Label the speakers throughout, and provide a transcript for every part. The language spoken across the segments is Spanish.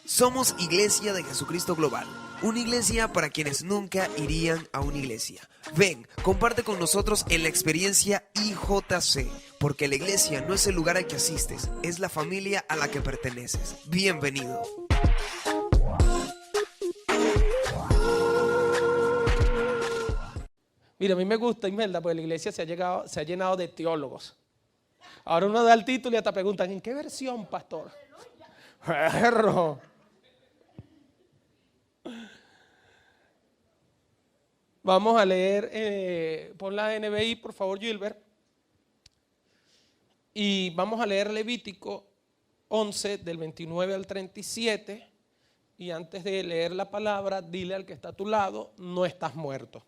Speaker 1: Somos Iglesia de Jesucristo Global, una iglesia para quienes nunca irían a una iglesia. Ven, comparte con nosotros en la experiencia IJC, porque la iglesia no es el lugar al que asistes, es la familia a la que perteneces. Bienvenido.
Speaker 2: Mira, a mí me gusta Imelda, porque la iglesia se ha llenado de teólogos. Ahora uno da el título y hasta preguntan, ¿en qué versión, pastor? Perro. Vamos a leer, pon la NBI, por favor, Gilbert. Y vamos a leer Levítico 11, del 29 al 37. Y antes de leer la palabra, dile al que está a tu lado, no estás muerto.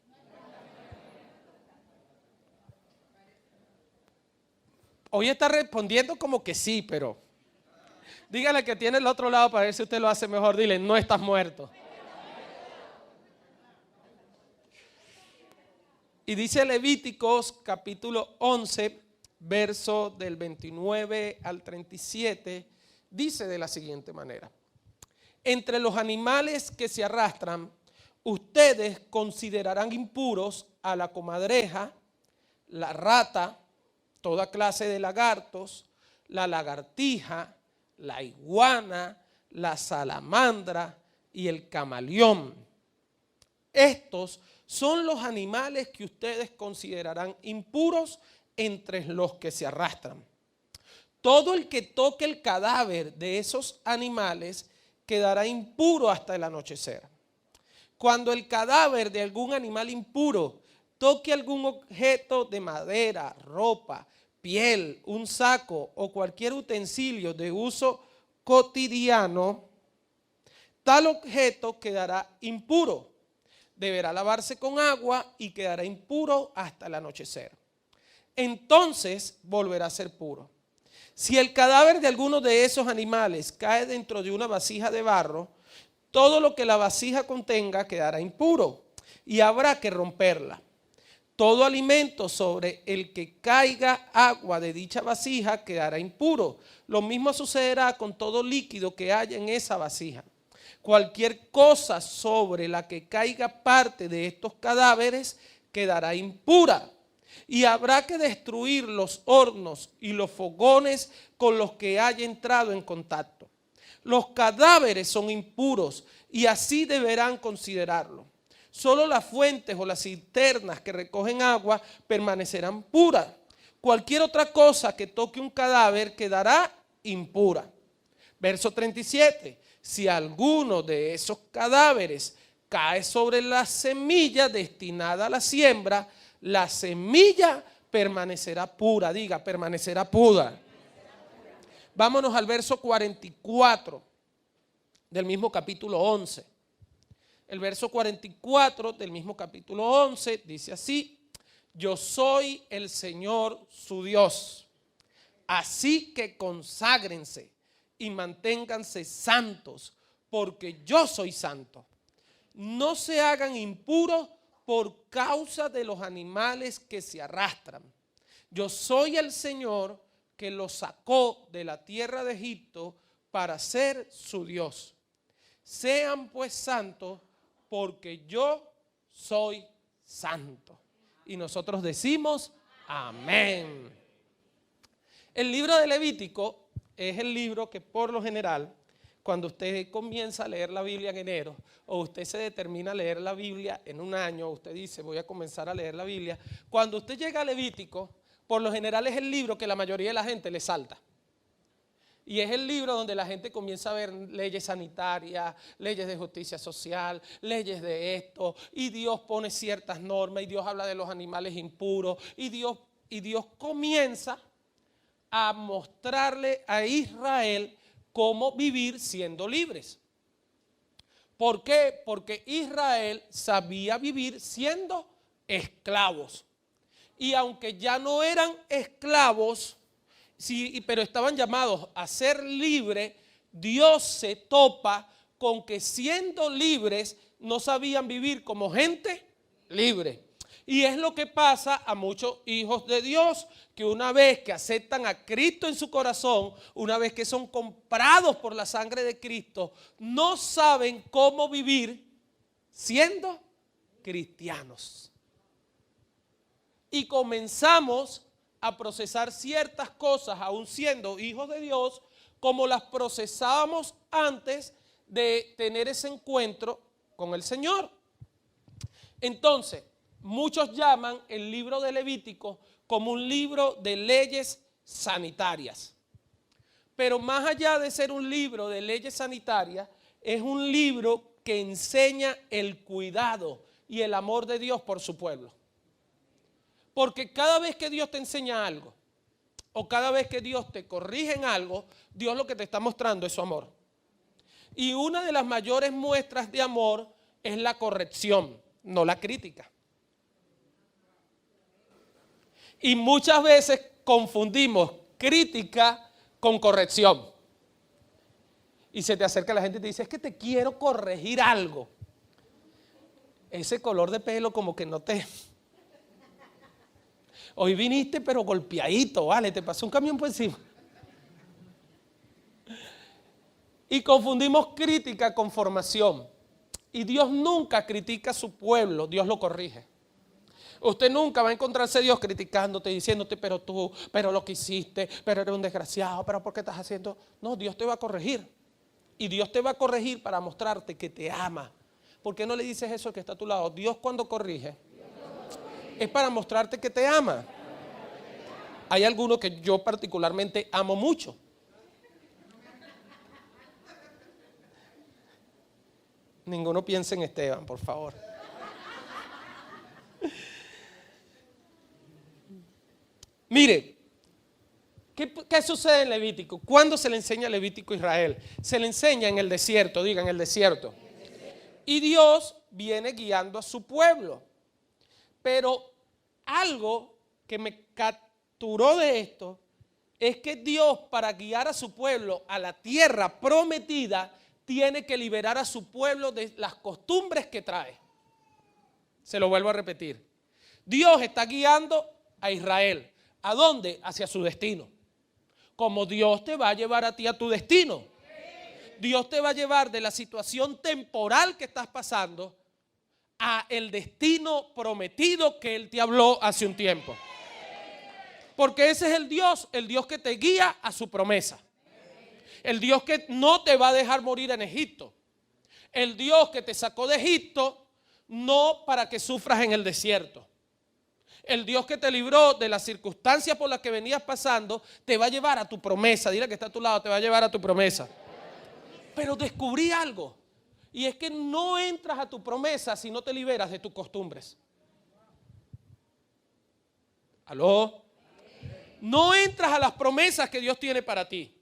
Speaker 2: Hoy está respondiendo como que sí, pero dígale que tiene el otro lado para ver si usted lo hace mejor. Dile, no estás muerto. Y dice Levíticos capítulo 11, verso del 29 al 37, dice de la siguiente manera. Entre los animales que se arrastran, ustedes considerarán impuros a la comadreja, la rata, toda clase de lagartos, la lagartija, la iguana, la salamandra y el camaleón. Estos son los animales que ustedes considerarán impuros entre los que se arrastran. Todo el que toque el cadáver de esos animales quedará impuro hasta el anochecer. Cuando el cadáver de algún animal impuro toque algún objeto de madera, ropa, piel, un saco o cualquier utensilio de uso cotidiano, tal objeto quedará impuro. Deberá lavarse con agua y quedará impuro hasta el anochecer. Entonces volverá a ser puro. Si el cadáver de alguno de esos animales cae dentro de una vasija de barro, todo lo que la vasija contenga quedará impuro y habrá que romperla. Todo alimento sobre el que caiga agua de dicha vasija quedará impuro. Lo mismo sucederá con todo líquido que haya en esa vasija. Cualquier cosa sobre la que caiga parte de estos cadáveres quedará impura. Y habrá que destruir los hornos y los fogones con los que haya entrado en contacto. Los cadáveres son impuros y así deberán considerarlo. Solo las fuentes o las cisternas que recogen agua permanecerán puras. Cualquier otra cosa que toque un cadáver quedará impura. Verso 37. Si alguno de esos cadáveres cae sobre la semilla destinada a la siembra, la semilla permanecerá pura. Diga, permanecerá pura. Vámonos al verso 44 del mismo capítulo 11. El verso 44 del mismo capítulo 11 dice así: yo soy el Señor su Dios, así que conságrense y manténganse santos, porque yo soy santo. No se hagan impuros por causa de los animales que se arrastran. Yo soy el Señor que los sacó de la tierra de Egipto para ser su Dios. Sean pues santos, porque yo soy santo. Y nosotros decimos amén. El libro de Levítico es el libro que por lo general, cuando usted comienza a leer la Biblia en enero, o usted se determina a leer la Biblia en un año, usted dice voy a comenzar a leer la Biblia, cuando usted llega a Levítico, por lo general es el libro que la mayoría de la gente le salta. Y es el libro donde la gente comienza a ver leyes sanitarias, leyes de justicia social, leyes de esto, y Dios pone ciertas normas, y Dios habla de los animales impuros, y Dios comienza a mostrarle a Israel cómo vivir siendo libres. ¿Por qué? Porque Israel sabía vivir siendo esclavos. Y aunque ya no eran esclavos, sí, pero estaban llamados a ser libres, Dios se topa con que siendo libres no sabían vivir como gente libre. Y es lo que pasa a muchos hijos de Dios, que una vez que aceptan a Cristo en su corazón, una vez que son comprados por la sangre de Cristo, no saben cómo vivir siendo cristianos. Y comenzamos a procesar ciertas cosas, aún siendo hijos de Dios, como las procesábamos antes de tener ese encuentro con el Señor. Entonces, muchos llaman el libro de Levítico como un libro de leyes sanitarias. Pero más allá de ser un libro de leyes sanitarias, es un libro que enseña el cuidado y el amor de Dios por su pueblo. Porque cada vez que Dios te enseña algo, o cada vez que Dios te corrige en algo, Dios lo que te está mostrando es su amor. Y una de las mayores muestras de amor es la corrección, no la crítica. Y muchas veces confundimos crítica con corrección. Y se te acerca la gente y te dice, es que te quiero corregir algo. Ese color de pelo como que no te... Hoy viniste pero golpeadito, vale, te pasó un camión por encima. Y confundimos crítica con formación. Y Dios nunca critica a su pueblo, Dios lo corrige. Usted nunca va a encontrarse a Dios criticándote, diciéndote, pero tú, pero lo que hiciste, pero eres un desgraciado, pero ¿por qué estás haciendo? No, Dios te va a corregir. Y Dios te va a corregir para mostrarte que te ama. ¿Por qué no le dices eso al que está a tu lado? Dios cuando corrige es para mostrarte que te ama. Hay algunos que yo particularmente amo mucho. Ninguno piense en Esteban, por favor. Mire, ¿qué sucede en Levítico? ¿Cuándo se le enseña Levítico a Israel? Se le enseña en el desierto, digan el desierto. Y Dios viene guiando a su pueblo. Pero algo que me capturó de esto es que Dios, para guiar a su pueblo a la tierra prometida, tiene que liberar a su pueblo de las costumbres que trae. Se lo vuelvo a repetir. Dios está guiando a Israel. ¿A dónde? Hacia su destino. Como Dios te va a llevar a ti a tu destino. Dios te va a llevar de la situación temporal que estás pasando a el destino prometido que Él te habló hace un tiempo. Porque ese es el Dios que te guía a su promesa. El Dios que no te va a dejar morir en Egipto. El Dios que te sacó de Egipto no para que sufras en el desierto. El Dios que te libró de las circunstancias por las que venías pasando te va a llevar a tu promesa. Dile que está a tu lado, te va a llevar a tu promesa. Pero descubrí algo. Y es que no entras a tu promesa si no te liberas de tus costumbres. ¿Aló? No entras a las promesas que Dios tiene para ti.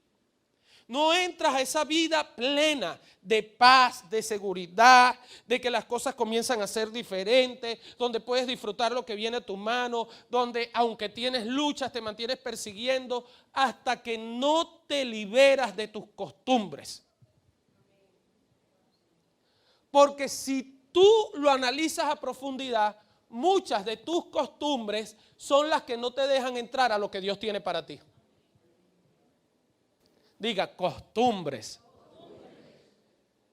Speaker 2: No entras a esa vida plena de paz, de seguridad, de que las cosas comienzan a ser diferentes, donde puedes disfrutar lo que viene a tu mano, donde aunque tienes luchas te mantienes persiguiendo hasta que no te liberas de tus costumbres. Porque si tú lo analizas a profundidad, muchas de tus costumbres son las que no te dejan entrar a lo que Dios tiene para ti. Diga, costumbres.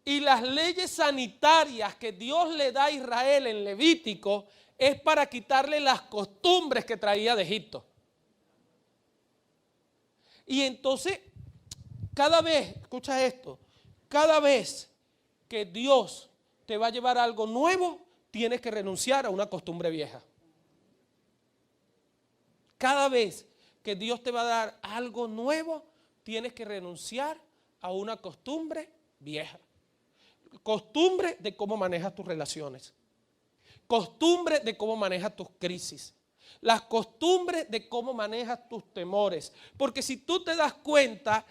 Speaker 2: Y las leyes sanitarias que Dios le da a Israel en Levítico es para quitarle las costumbres que traía de Egipto. Y entonces, cada vez, escucha esto, cada vez que Dios te va a llevar a algo nuevo, tienes que renunciar a una costumbre vieja. Cada vez que Dios te va a dar algo nuevo, tienes que renunciar a una costumbre vieja. Costumbre de cómo manejas tus relaciones. Costumbre de cómo manejas tus crisis. Las costumbres de cómo manejas tus temores. Porque si tú te das cuenta,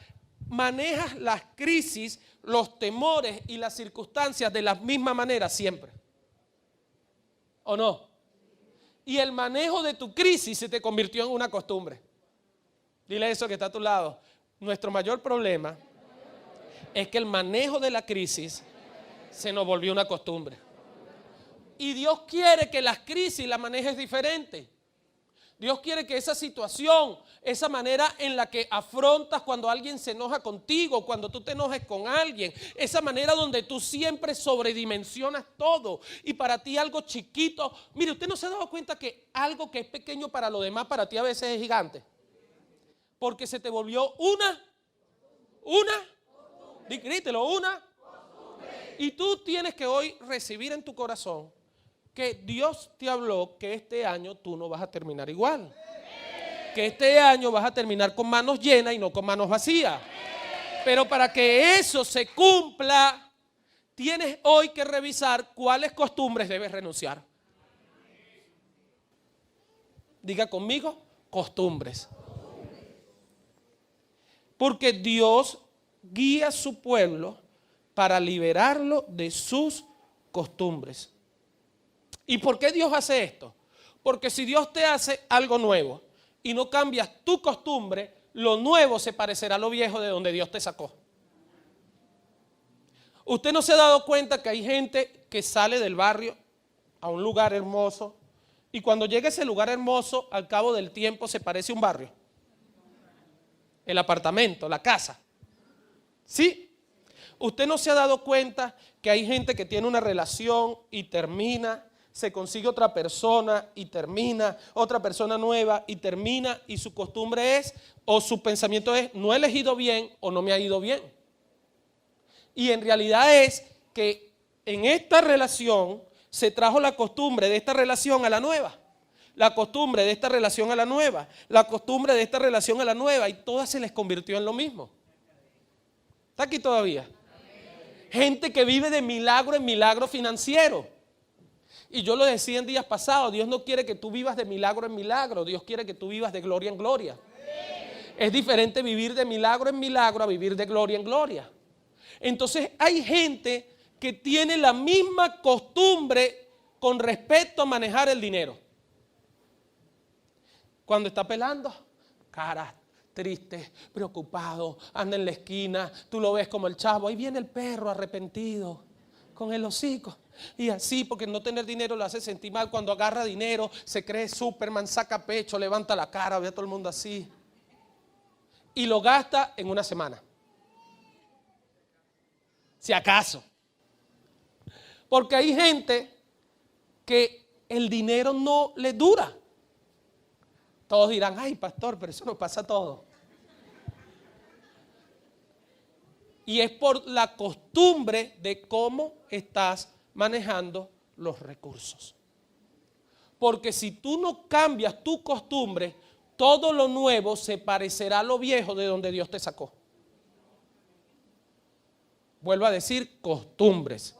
Speaker 2: manejas las crisis, los temores y las circunstancias de la misma manera siempre. ¿O no? Y el manejo de tu crisis se te convirtió en una costumbre. Dile eso que está a tu lado. Nuestro mayor problema es que el manejo de la crisis se nos volvió una costumbre. Y Dios quiere que las crisis las manejes diferente. Dios quiere que esa situación, esa manera en la que afrontas cuando alguien se enoja contigo, cuando tú te enojes con alguien, esa manera donde tú siempre sobredimensionas todo y para ti algo chiquito. Mire, ¿usted no se ha dado cuenta que algo que es pequeño para los demás, para ti a veces es gigante? Porque se te volvió grítelo, y tú tienes que hoy recibir en tu corazón que Dios te habló que este año tú no vas a terminar igual. Que este año vas a terminar con manos llenas y no con manos vacías. Pero para que eso se cumpla, tienes hoy que revisar cuáles costumbres debes renunciar. Diga conmigo, costumbres. Porque Dios guía a su pueblo para liberarlo de sus costumbres. ¿Y por qué Dios hace esto? Porque si Dios te hace algo nuevo y no cambias tu costumbre, lo nuevo se parecerá a lo viejo de donde Dios te sacó. ¿Usted no se ha dado cuenta que hay gente que sale del barrio a un lugar hermoso y cuando llega a ese lugar hermoso, al cabo del tiempo se parece a un barrio? El apartamento, la casa. ¿Sí? ¿Usted no se ha dado cuenta que hay gente que tiene una relación y termina, se consigue otra persona y termina, otra persona nueva y termina, y su costumbre es, o su pensamiento es, no he elegido bien o no me ha ido bien? Y en realidad es que en esta relación se trajo la costumbre de esta relación a la nueva, la costumbre de esta relación a la nueva, la costumbre de esta relación a la nueva, y todas se les convirtió en lo mismo. ¿Está aquí todavía? Gente que vive de milagro en milagro financiero. Y yo lo decía en días pasados, Dios no quiere que tú vivas de milagro en milagro, Dios quiere que tú vivas de gloria en gloria. Es diferente vivir de milagro en milagro a vivir de gloria en gloria. Entonces hay gente que tiene la misma costumbre con respecto a manejar el dinero. Cuando está pelando, cara triste, preocupado, anda en la esquina, tú lo ves como el chavo, ahí viene el perro arrepentido, con el hocico. Y así, porque no tener dinero lo hace sentir mal. Cuando agarra dinero, se cree Superman, saca pecho, levanta la cara, ve a todo el mundo así. Y lo gasta en una semana. Si acaso. Porque hay gente que el dinero no le dura. Todos dirán, ay pastor, pero eso no pasa todo. Y es por la costumbre de cómo estás manejando los recursos. Porque si tú no cambias tu costumbre, todo lo nuevo se parecerá a lo viejo de donde Dios te sacó. Vuelvo a decir, costumbres.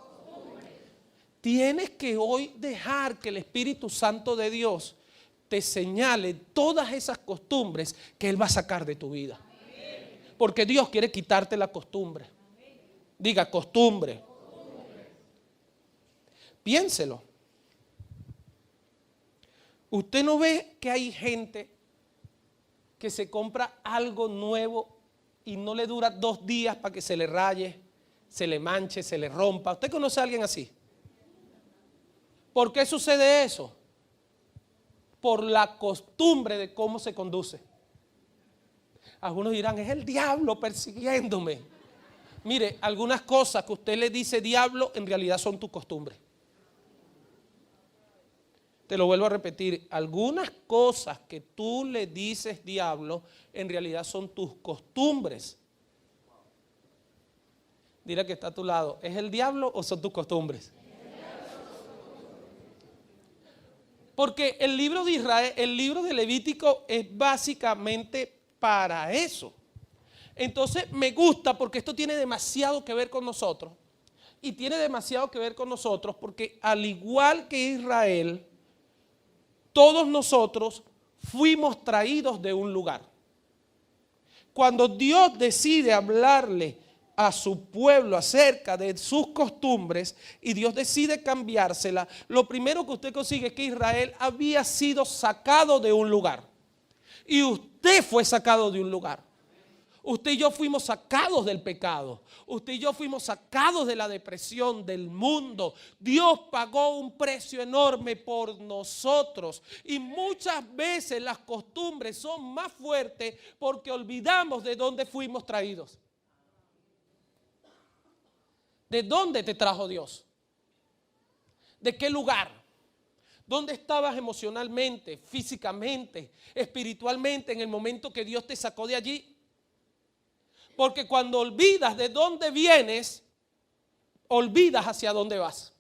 Speaker 2: Tienes que hoy dejar que el Espíritu Santo de Dios te señale todas esas costumbres que Él va a sacar de tu vida. Porque Dios quiere quitarte la costumbre. Diga, costumbre. Piénselo. Usted no ve que hay gente que se compra algo nuevo y no le dura 2 días para que se le raye, se le manche, se le rompa. ¿Usted conoce a alguien así? ¿Por qué sucede eso? Por la costumbre de cómo se conduce. Algunos dirán, es el diablo persiguiéndome. Mire, algunas cosas que usted le dice diablo en realidad son tu costumbre. Te lo vuelvo a repetir, algunas cosas que tú le dices diablo en realidad son tus costumbres. Dile que está a tu lado, ¿es el diablo o son tus costumbres? Porque el libro de Israel, el libro de Levítico es básicamente para eso. Entonces me gusta porque esto tiene demasiado que ver con nosotros. Y tiene demasiado que ver con nosotros porque al igual que Israel, todos nosotros fuimos traídos de un lugar. Cuando Dios decide hablarle a su pueblo acerca de sus costumbres y Dios decide cambiársela, lo primero que usted consigue es que Israel había sido sacado de un lugar y usted fue sacado de un lugar. Usted y yo fuimos sacados del pecado. Usted y yo fuimos sacados de la depresión, del mundo. Dios pagó un precio enorme por nosotros. Y muchas veces las costumbres son más fuertes porque olvidamos de dónde fuimos traídos. ¿De dónde te trajo Dios? ¿De qué lugar? ¿Dónde estabas emocionalmente, físicamente, espiritualmente en el momento que Dios te sacó de allí? Porque cuando olvidas de dónde vienes, olvidas hacia dónde vas.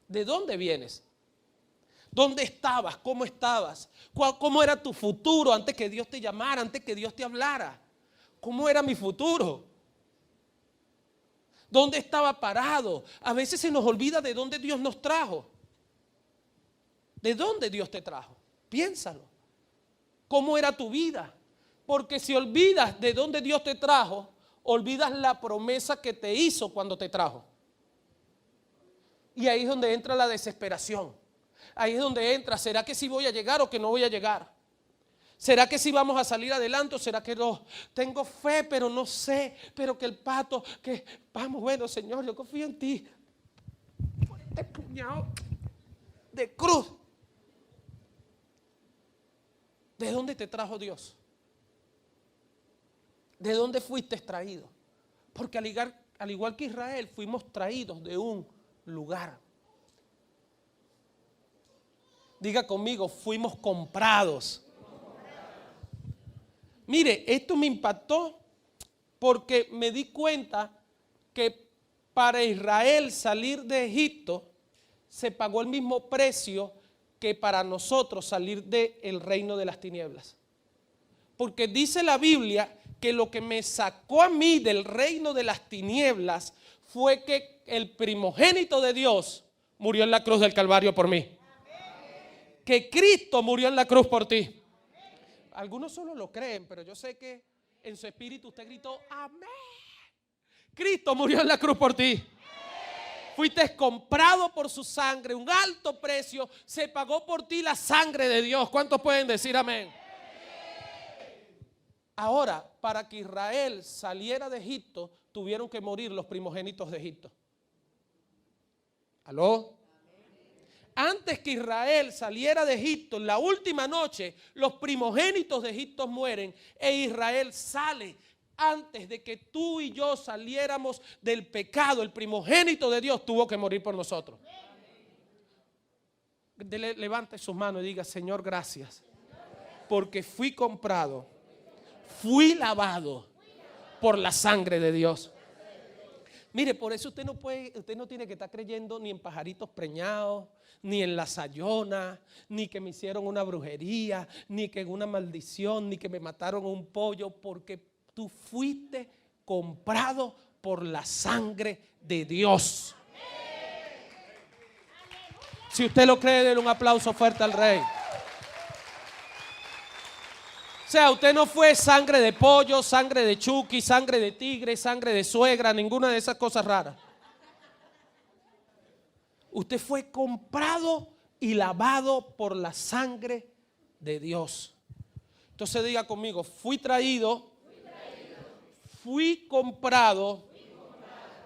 Speaker 2: ¿De dónde vienes? ¿Dónde estabas? ¿Cómo estabas? ¿Cómo era tu futuro antes que Dios te llamara, antes que Dios te hablara? ¿Cómo era mi futuro? ¿Dónde estaba parado? A veces se nos olvida de dónde Dios nos trajo. ¿De dónde Dios te trajo? Piénsalo. ¿Cómo era tu vida? Porque si olvidas de dónde Dios te trajo, olvidas la promesa que te hizo cuando te trajo. Y ahí es donde entra la desesperación. Ahí es donde entra, ¿será que sí voy a llegar o que no voy a llegar? ¿Será que sí vamos a salir adelante o será que no? Tengo fe, pero no sé, pero que el pato, que vamos, bueno, Señor, yo confío en ti. Por este puñado de cruz. ¿De dónde te trajo Dios? ¿De dónde fuiste extraído? Porque al igual que Israel, fuimos traídos de un lugar. Diga conmigo, fuimos comprados. Mire, esto me impactó porque me di cuenta que para Israel salir de Egipto se pagó el mismo precio que para nosotros salir del reino de las tinieblas. Porque dice la Biblia que lo que me sacó a mí del reino de las tinieblas fue que el primogénito de Dios murió en la cruz del Calvario por mí. Que Cristo murió en la cruz por ti. Algunos solo lo creen, pero yo sé que en su espíritu usted gritó, amén. Cristo murió en la cruz por ti. Fuiste comprado por su sangre, un alto precio, se pagó por ti la sangre de Dios. ¿Cuántos pueden decir amén? Ahora, para que Israel saliera de Egipto, tuvieron que morir los primogénitos de Egipto. ¿Aló? Antes que Israel saliera de Egipto, en la última noche, los primogénitos de Egipto mueren e Israel sale. Antes de que tú y yo saliéramos del pecado, el primogénito de Dios tuvo que morir por nosotros. Levante sus manos y diga, Señor, gracias, porque fui comprado, fui lavado por la sangre de Dios. Mire, por eso usted no tiene que estar creyendo ni en pajaritos preñados, ni en la sayona, ni que me hicieron una brujería, ni que en una maldición, ni que me mataron un pollo, porque tú fuiste comprado por la sangre de Dios. Si usted lo cree, denle un aplauso fuerte al Rey. O sea, usted no fue sangre de pollo, sangre de chuki, sangre de tigre, sangre de suegra, ninguna de esas cosas raras. Usted fue comprado y lavado por la sangre de Dios. Entonces diga conmigo, fui traído, fui comprado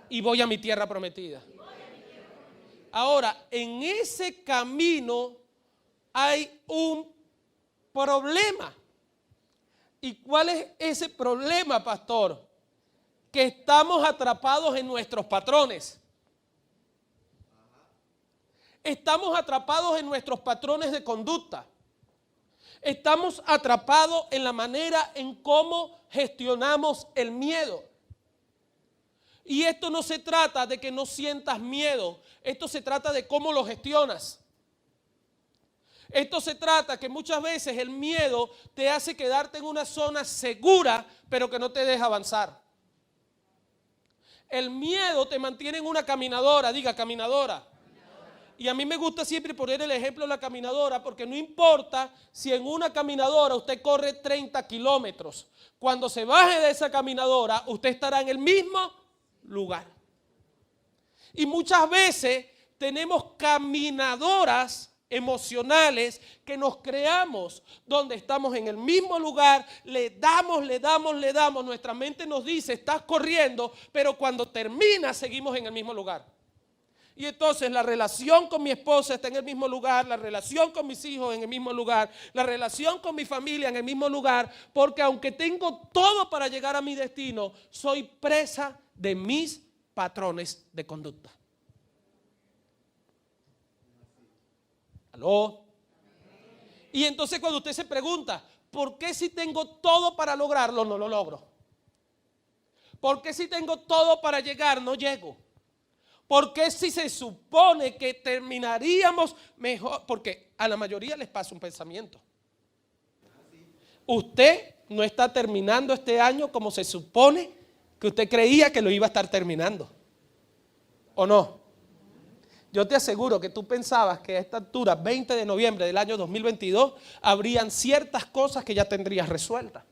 Speaker 2: y voy a mi tierra prometida. Ahora, en ese camino hay un problema. ¿Y cuál es ese problema, pastor? Que estamos atrapados en nuestros patrones. Estamos atrapados en nuestros patrones de conducta. Estamos atrapados en la manera en cómo gestionamos el miedo. Y esto no se trata de que no sientas miedo. Esto se trata de cómo lo gestionas. Esto se trata que muchas veces el miedo te hace quedarte en una zona segura, pero que no te deja avanzar. El miedo te mantiene en una caminadora, diga caminadora. Y a mí me gusta siempre poner el ejemplo de la caminadora, porque no importa si en una caminadora usted corre 30 kilómetros. Cuando se baje de esa caminadora, usted estará en el mismo lugar. Y muchas veces tenemos caminadoras emocionales que nos creamos, donde estamos en el mismo lugar, le damos, nuestra mente nos dice, estás corriendo, pero cuando termina seguimos en el mismo lugar. Y entonces la relación con mi esposa está en el mismo lugar, la relación con mis hijos en el mismo lugar, la relación con mi familia en el mismo lugar, porque aunque tengo todo para llegar a mi destino, soy presa de mis patrones de conducta. ¿Aló? Y entonces cuando usted se pregunta, ¿por qué si tengo todo para lograrlo no lo logro? ¿Por qué si tengo todo para llegar no llego? ¿Por qué si se supone que terminaríamos mejor? Porque a la mayoría les pasa un pensamiento. Usted no está terminando este año como se supone que usted creía que lo iba a estar terminando. ¿O no? Yo te aseguro que tú pensabas que a esta altura, 20 de noviembre del año 2022, habrían ciertas cosas que ya tendrías resueltas.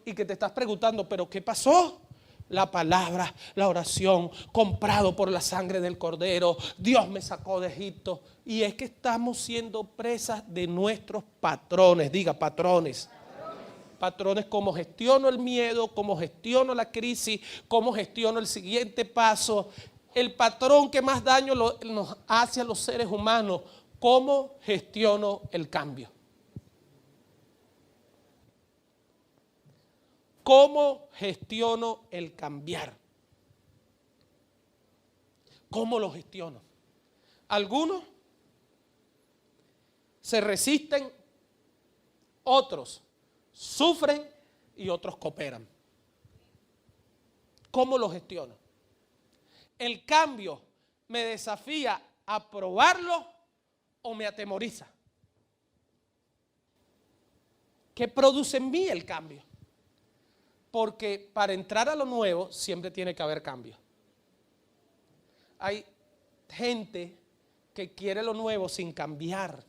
Speaker 2: Y que te estás preguntando, ¿pero qué pasó? La palabra, la oración, comprado por la sangre del Cordero, Dios me sacó de Egipto. Y es que estamos siendo presas de nuestros patrones, diga patrones. Patrones, cómo gestiono el miedo, cómo gestiono la crisis, cómo gestiono el siguiente paso. El patrón que más daño nos hace a los seres humanos, cómo gestiono el cambio. ¿Cómo gestiono el cambiar? ¿Cómo lo gestiono? Algunos se resisten, otros sufren y otros cooperan. ¿Cómo lo gestiono? ¿El cambio me desafía a probarlo o me atemoriza? ¿Qué produce en mí el cambio? Porque para entrar a lo nuevo siempre tiene que haber cambio. Hay gente que quiere lo nuevo sin cambiar.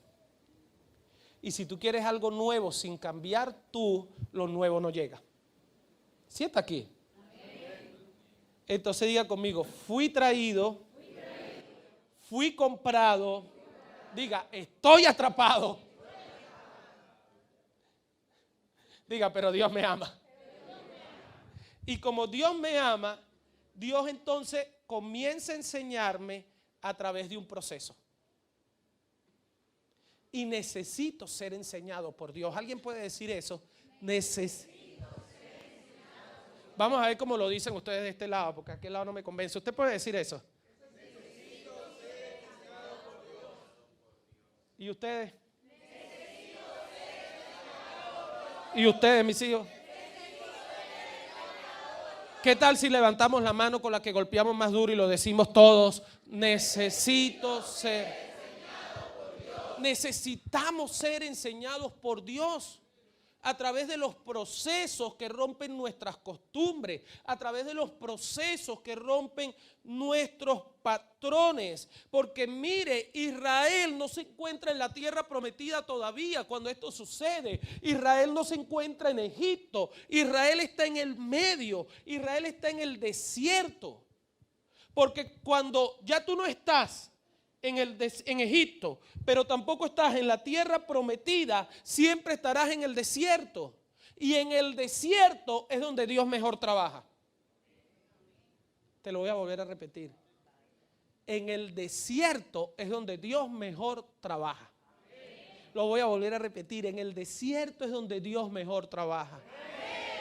Speaker 2: Y si tú quieres algo nuevo sin cambiar tú, lo nuevo no llega. ¿Sí está aquí? Entonces diga conmigo, fui traído, fui comprado, diga, estoy atrapado. Diga, pero Dios me ama. Y como Dios me ama, Dios entonces comienza a enseñarme a través de un proceso. Y necesito ser enseñado por Dios. ¿Alguien puede decir eso? Vamos a ver cómo lo dicen ustedes de este lado, porque aquel lado no me convence. ¿Usted puede decir eso? Necesito ser enseñado por Dios. ¿Y ustedes? Necesito ser enseñado por Dios. ¿Y ustedes, mis hijos? ¿Qué tal si levantamos la mano con la que golpeamos más duro y lo decimos todos? Necesito ser enseñado por Dios. Necesitamos ser enseñados por Dios. A través de los procesos que rompen nuestras costumbres, a través de los procesos que rompen nuestros patrones. Porque mire, Israel no se encuentra en la tierra prometida todavía cuando esto sucede. Israel no se encuentra en Egipto. Israel está en el medio. Israel está en el desierto. Porque cuando ya tú no estás en Egipto, pero tampoco estás en la tierra prometida, siempre estarás en el desierto. Y en el desierto es donde Dios mejor trabaja. Te lo voy a volver a repetir. En el desierto es donde Dios mejor trabaja. Lo voy a volver a repetir. En el desierto es donde Dios mejor trabaja.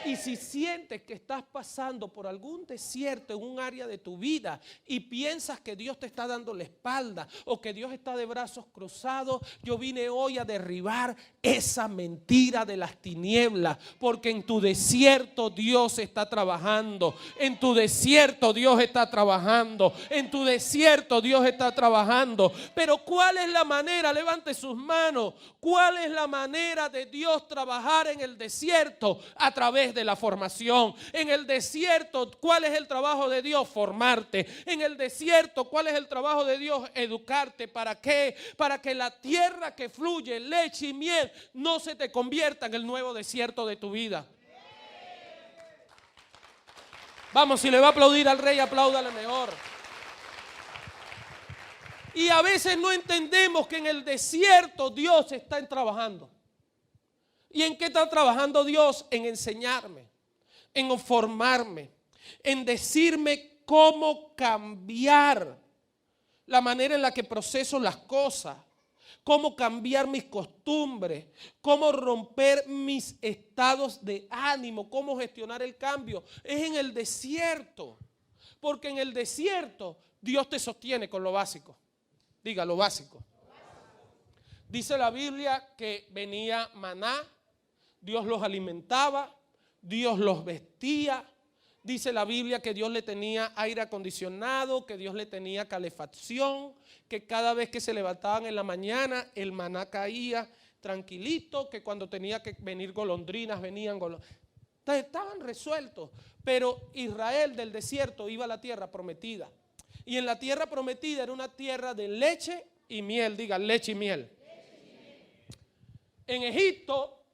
Speaker 2: Y si sientes que estás pasando por algún desierto en un área de tu vida y piensas que Dios te está dando la espalda o que Dios está de brazos cruzados, yo vine hoy a derribar esa mentira de las tinieblas, porque en tu desierto Dios está trabajando, en tu desierto Dios está trabajando, en tu desierto Dios está trabajando. Pero ¿cuál es la manera? Levante sus manos. ¿Cuál es la manera de Dios trabajar en el desierto? A través de la formación. En el desierto, ¿cuál es el trabajo de Dios? Formarte. En el desierto, ¿cuál es el trabajo de Dios? Educarte. ¿Para qué? Para que la tierra que fluye leche y miel no se te convierta en el nuevo desierto de tu vida. Vamos, si le va a aplaudir al rey, apláudale mejor. Y a veces no entendemos que en el desierto Dios está trabajando. ¿Y en qué está trabajando Dios? En enseñarme, en formarme, en decirme cómo cambiar la manera en la que proceso las cosas, cómo cambiar mis costumbres, cómo romper mis estados de ánimo, cómo gestionar el cambio. Es en el desierto, porque en el desierto Dios te sostiene con lo básico. Diga, lo básico. Dice la Biblia que venía maná, Dios los alimentaba, Dios los vestía. Dice la Biblia que Dios le tenía aire acondicionado, que Dios le tenía calefacción, que cada vez que se levantaban en la mañana el maná caía tranquilito, que cuando tenía que venir golondrinas venían golondrinas. Estaban resueltos, pero Israel del desierto iba a la tierra prometida. Y en la tierra prometida era una tierra de leche y miel, diga leche y miel. En Egipto,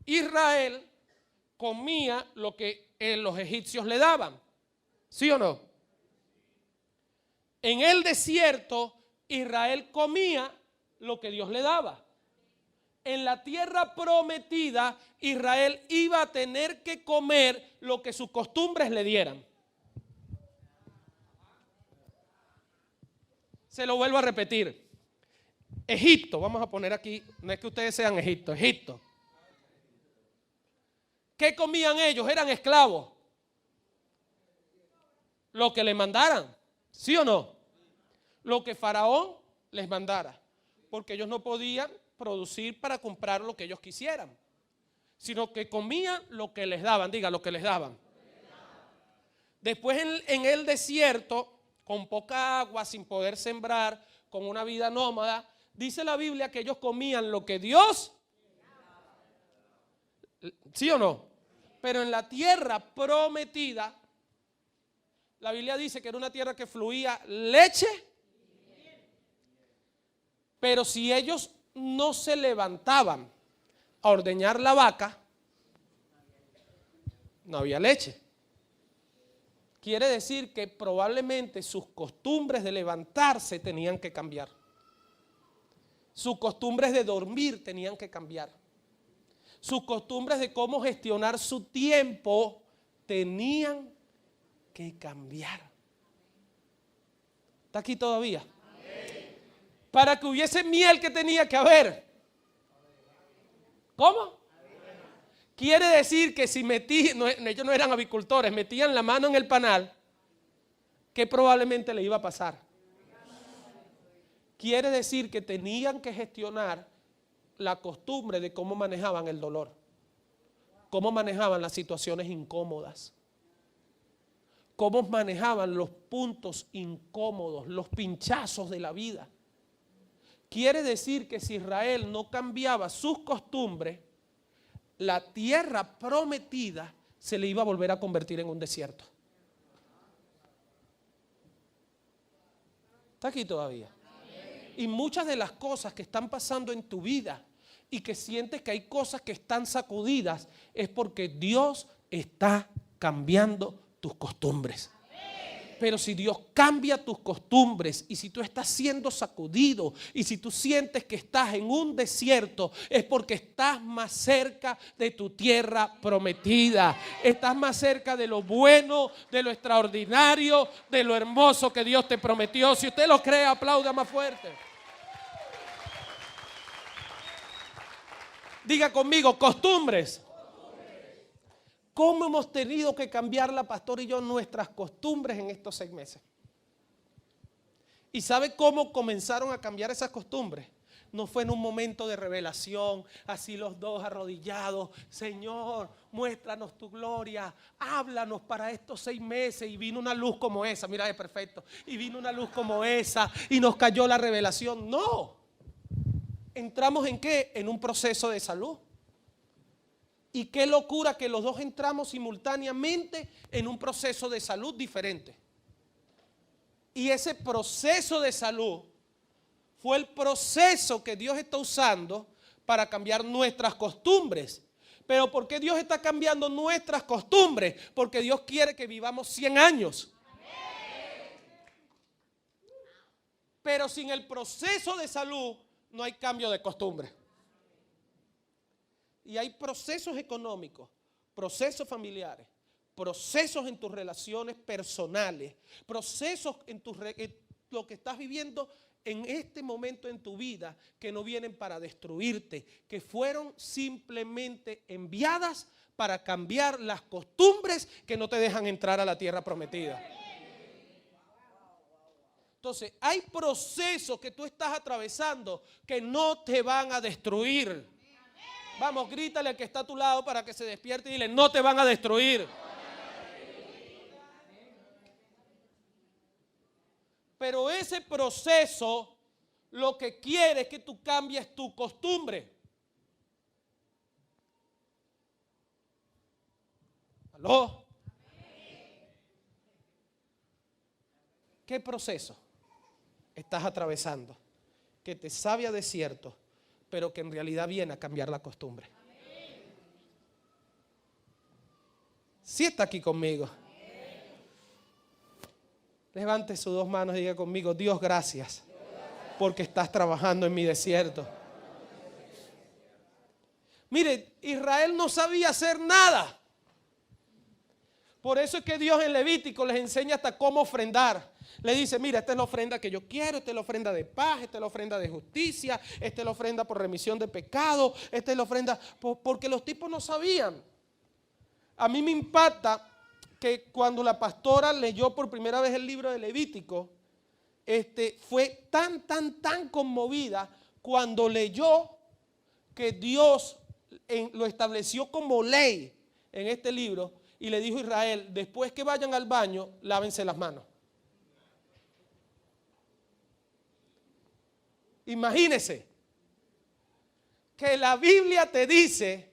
Speaker 2: Israel comía lo que los egipcios le daban, ¿sí o no? En el desierto, Israel comía lo que Dios le daba. En la tierra prometida, Israel iba a tener que comer lo que sus costumbres le dieran. Se lo vuelvo a repetir. Egipto, vamos a poner aquí, no es que ustedes sean Egipto, Egipto. ¿Qué comían ellos? Eran esclavos. Lo que le mandaran, ¿sí o no? Lo que Faraón les mandara. Porque ellos no podían producir para comprar lo que ellos quisieran, sino que comían lo que les daban, diga lo que les daban. Después en el desierto, con poca agua, sin poder sembrar, con una vida nómada, dice la Biblia que ellos comían lo que Dios, ¿sí o no? Pero en la tierra prometida, la Biblia dice que era una tierra que fluía leche, pero si ellos no se levantaban a ordeñar la vaca, no había leche. Quiere decir que probablemente sus costumbres de levantarse tenían que cambiar. Sus costumbres de dormir tenían que cambiar. Sus costumbres de cómo gestionar su tiempo tenían que cambiar. ¿Está aquí todavía? Amén. Para que hubiese miel, que tenía que haber. ¿Cómo? Quiere decir que si ellos no eran avicultores, metían la mano en el panal, ¿qué probablemente le iba a pasar? Quiere decir que tenían que gestionar la costumbre de cómo manejaban el dolor, cómo manejaban las situaciones incómodas, cómo manejaban los puntos incómodos, los pinchazos de la vida. Quiere decir que si Israel no cambiaba sus costumbres, la tierra prometida se le iba a volver a convertir en un desierto. ¿Está aquí todavía? Y muchas de las cosas que están pasando en tu vida y que sientes que hay cosas que están sacudidas es porque Dios está cambiando tus costumbres. Pero si Dios cambia tus costumbres y si tú estás siendo sacudido y si tú sientes que estás en un desierto, es porque estás más cerca de tu tierra prometida. Estás más cerca de lo bueno, de lo extraordinario, de lo hermoso que Dios te prometió. Si usted lo cree, aplauda más fuerte. Diga conmigo, costumbres. ¿Cómo hemos tenido que cambiar, la pastora y yo, nuestras costumbres en estos 6 meses? ¿Y sabe cómo comenzaron a cambiar esas costumbres? No fue en un momento de revelación, así los dos arrodillados. Señor, muéstranos tu gloria, háblanos para estos 6 meses. Y vino una luz como esa, mira, es perfecto. Y vino una luz como esa y nos cayó la revelación. No. ¿Entramos en qué? En un proceso de salud. Y qué locura que los dos entramos simultáneamente en un proceso de salud diferente. Y ese proceso de salud fue el proceso que Dios está usando para cambiar nuestras costumbres. Pero ¿por qué Dios está cambiando nuestras costumbres? Porque Dios quiere que vivamos 100 años. Pero sin el proceso de salud no hay cambio de costumbre. Y hay procesos económicos, procesos familiares, procesos en tus relaciones personales, procesos en lo que estás viviendo en este momento en tu vida, que no vienen para destruirte, que fueron simplemente enviadas para cambiar las costumbres que no te dejan entrar a la tierra prometida. Entonces, hay procesos que tú estás atravesando que no te van a destruir. Vamos, grítale al que está a tu lado para que se despierte y dile, no te van a destruir. Pero ese proceso lo que quiere es que tú cambies tu costumbre. ¿Aló? ¿Qué proceso estás atravesando? Que te sabe a desierto, pero que en realidad viene a cambiar la costumbre. ¿Sí está aquí conmigo? Levante sus dos manos y diga conmigo, Dios, gracias, porque estás trabajando en mi desierto. Mire, Israel no sabía hacer nada. Por eso es que Dios en Levítico les enseña hasta cómo ofrendar. Le dice, mira, esta es la ofrenda que yo quiero, esta es la ofrenda de paz, esta es la ofrenda de justicia, esta es la ofrenda por remisión de pecado, esta es la ofrenda, porque los tipos no sabían. A mí me impacta que cuando la pastora leyó por primera vez el libro de Levítico, fue tan conmovida cuando leyó que Dios lo estableció como ley en este libro y le dijo a Israel, después que vayan al baño, lávense las manos. Imagínese que la Biblia te dice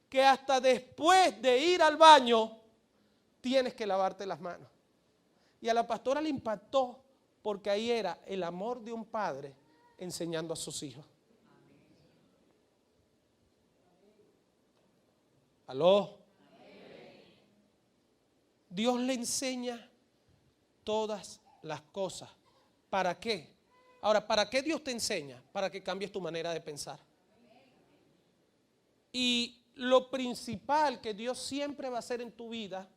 Speaker 2: que hasta después de ir al baño tienes que lavarte las manos. Y a la pastora le impactó porque ahí era el amor de un padre enseñando a sus hijos. ¿Aló? Dios le enseña todas las cosas. ¿Para qué? Ahora, ¿para qué Dios te enseña? Para que cambies tu manera de pensar. Y lo principal que Dios siempre va a hacer en tu vida,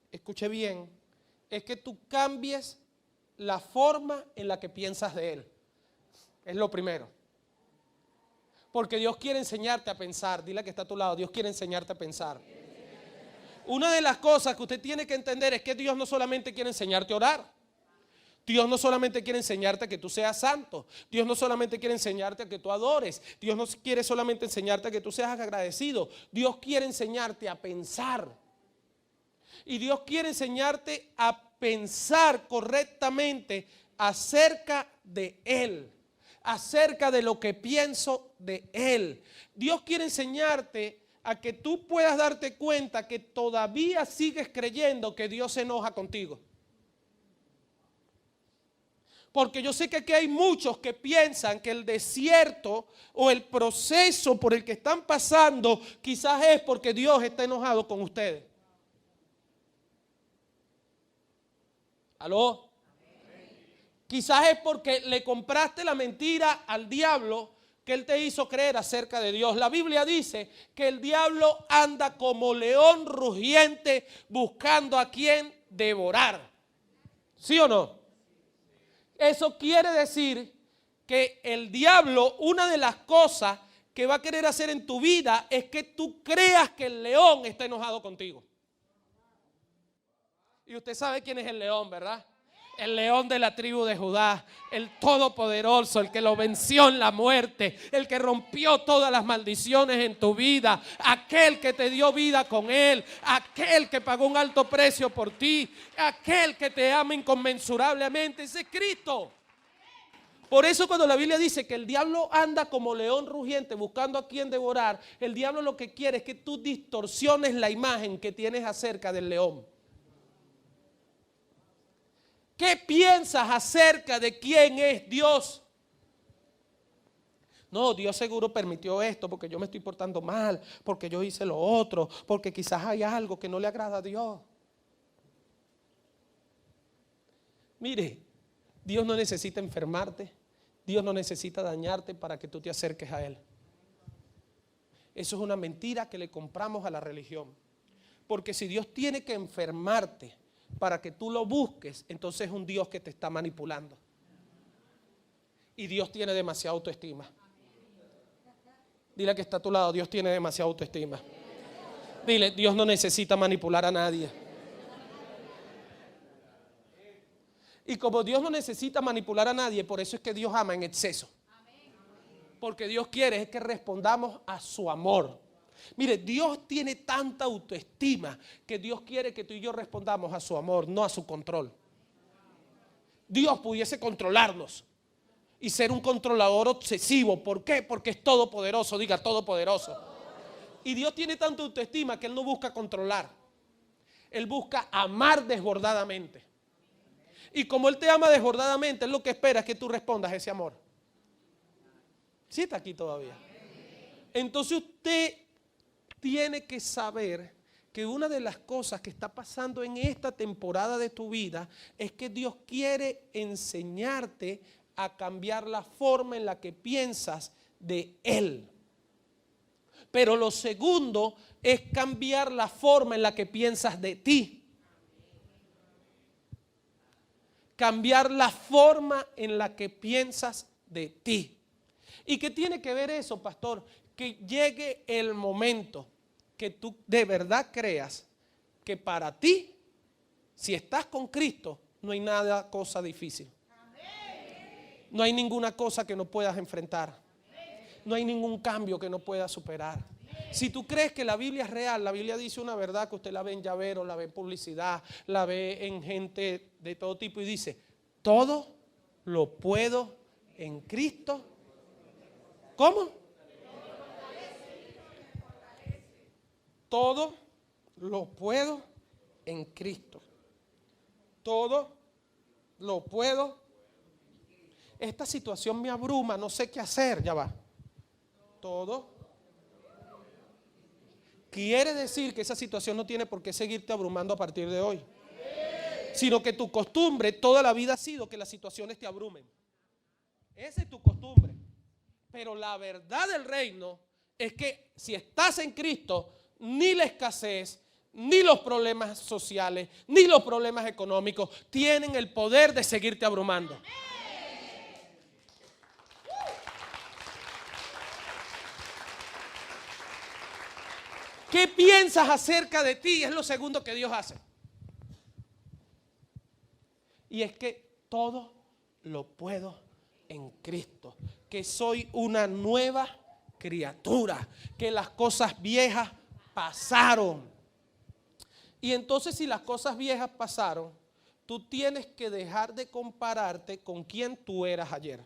Speaker 2: escuche bien, es que tú cambies la forma en la que piensas de Él. Es lo primero. Porque Dios quiere enseñarte a pensar. Dile que está a tu lado, Dios quiere enseñarte a pensar. Una de las cosas que usted tiene que entender es que Dios no solamente quiere enseñarte a orar. Dios no solamente quiere enseñarte a que tú seas santo. Dios no solamente quiere enseñarte a que tú adores. Dios no quiere solamente enseñarte a que tú seas agradecido. Dios quiere enseñarte a pensar. Y Dios quiere enseñarte a pensar correctamente acerca de Él. Acerca de lo que pienso de Él. Dios quiere enseñarte a que tú puedas darte cuenta que todavía sigues creyendo que Dios se enoja contigo. Porque yo sé que aquí hay muchos que piensan que el desierto o el proceso por el que están pasando quizás es porque Dios está enojado con ustedes. ¿Aló? Quizás es porque le compraste la mentira al diablo que él te hizo creer acerca de Dios. La Biblia dice que el diablo anda como león rugiente buscando a quien devorar. ¿Sí o no? Eso quiere decir que el diablo, una de las cosas que va a querer hacer en tu vida es que tú creas que el león está enojado contigo. Y usted sabe quién es el león, ¿verdad? El león de la tribu de Judá, el todopoderoso, el que lo venció en la muerte, el que rompió todas las maldiciones en tu vida, aquel que te dio vida con él, aquel que pagó un alto precio por ti, aquel que te ama inconmensurablemente, ese es Cristo. Por eso cuando la Biblia dice que el diablo anda como león rugiente buscando a quien devorar, el diablo lo que quiere es que tú distorsiones la imagen que tienes acerca del león. ¿Qué piensas acerca de quién es Dios? No, Dios seguro permitió esto porque yo me estoy portando mal, porque yo hice lo otro, porque quizás hay algo que no le agrada a Dios. Mire, Dios no necesita enfermarte. Dios no necesita dañarte para que tú te acerques a Él. Eso es una mentira que le compramos a la religión. Porque si Dios tiene que enfermarte para que tú lo busques, entonces es un Dios que te está manipulando. Y Dios tiene demasiada autoestima. Dile que está a tu lado, Dios tiene demasiada autoestima. Dile, Dios no necesita manipular a nadie. Y como Dios no necesita manipular a nadie, por eso es que Dios ama en exceso. Porque Dios quiere es que respondamos a su amor. Mire, Dios tiene tanta autoestima que Dios quiere que tú y yo respondamos a su amor, no a su control. Dios pudiese controlarnos y ser un controlador obsesivo. ¿Por qué? Porque es todopoderoso, diga todopoderoso. Y Dios tiene tanta autoestima que Él no busca controlar. Él busca amar desbordadamente. Y como Él te ama desbordadamente, Él lo que espera es que tú respondas a ese amor. ¿Sí está aquí todavía? Entonces usted tiene que saber que una de las cosas que está pasando en esta temporada de tu vida es que Dios quiere enseñarte a cambiar la forma en la que piensas de Él. Pero lo segundo es cambiar la forma en la que piensas de ti. Cambiar la forma en la que piensas de ti. ¿Y qué tiene que ver eso, pastor? Que llegue el momento que tú de verdad creas que para ti, si estás con Cristo, no hay nada, cosa difícil. No hay ninguna cosa que no puedas enfrentar. No hay ningún cambio que no puedas superar. Si tú crees que la Biblia es real, la Biblia dice una verdad que usted la ve en llaveros, la ve en publicidad, la ve en gente de todo tipo y dice, todo lo puedo en Cristo. ¿Cómo? Todo lo puedo en Cristo. Todo lo puedo. Esta situación me abruma, no sé qué hacer, ya va. Todo. Quiere decir que esa situación no tiene por qué seguirte abrumando a partir de hoy. Sino que tu costumbre toda la vida ha sido que las situaciones te abrumen. Esa es tu costumbre. Pero la verdad del reino es que si estás en Cristo, ni la escasez, ni los problemas sociales, ni los problemas económicos tienen el poder de seguirte abrumando. ¿Qué piensas acerca de ti? Es lo segundo que Dios hace. Y es que todo lo puedo en Cristo. Que soy una nueva criatura. Que las cosas viejas pasaron. Y entonces si las cosas viejas pasaron, tú tienes que dejar de compararte con quien tú eras ayer.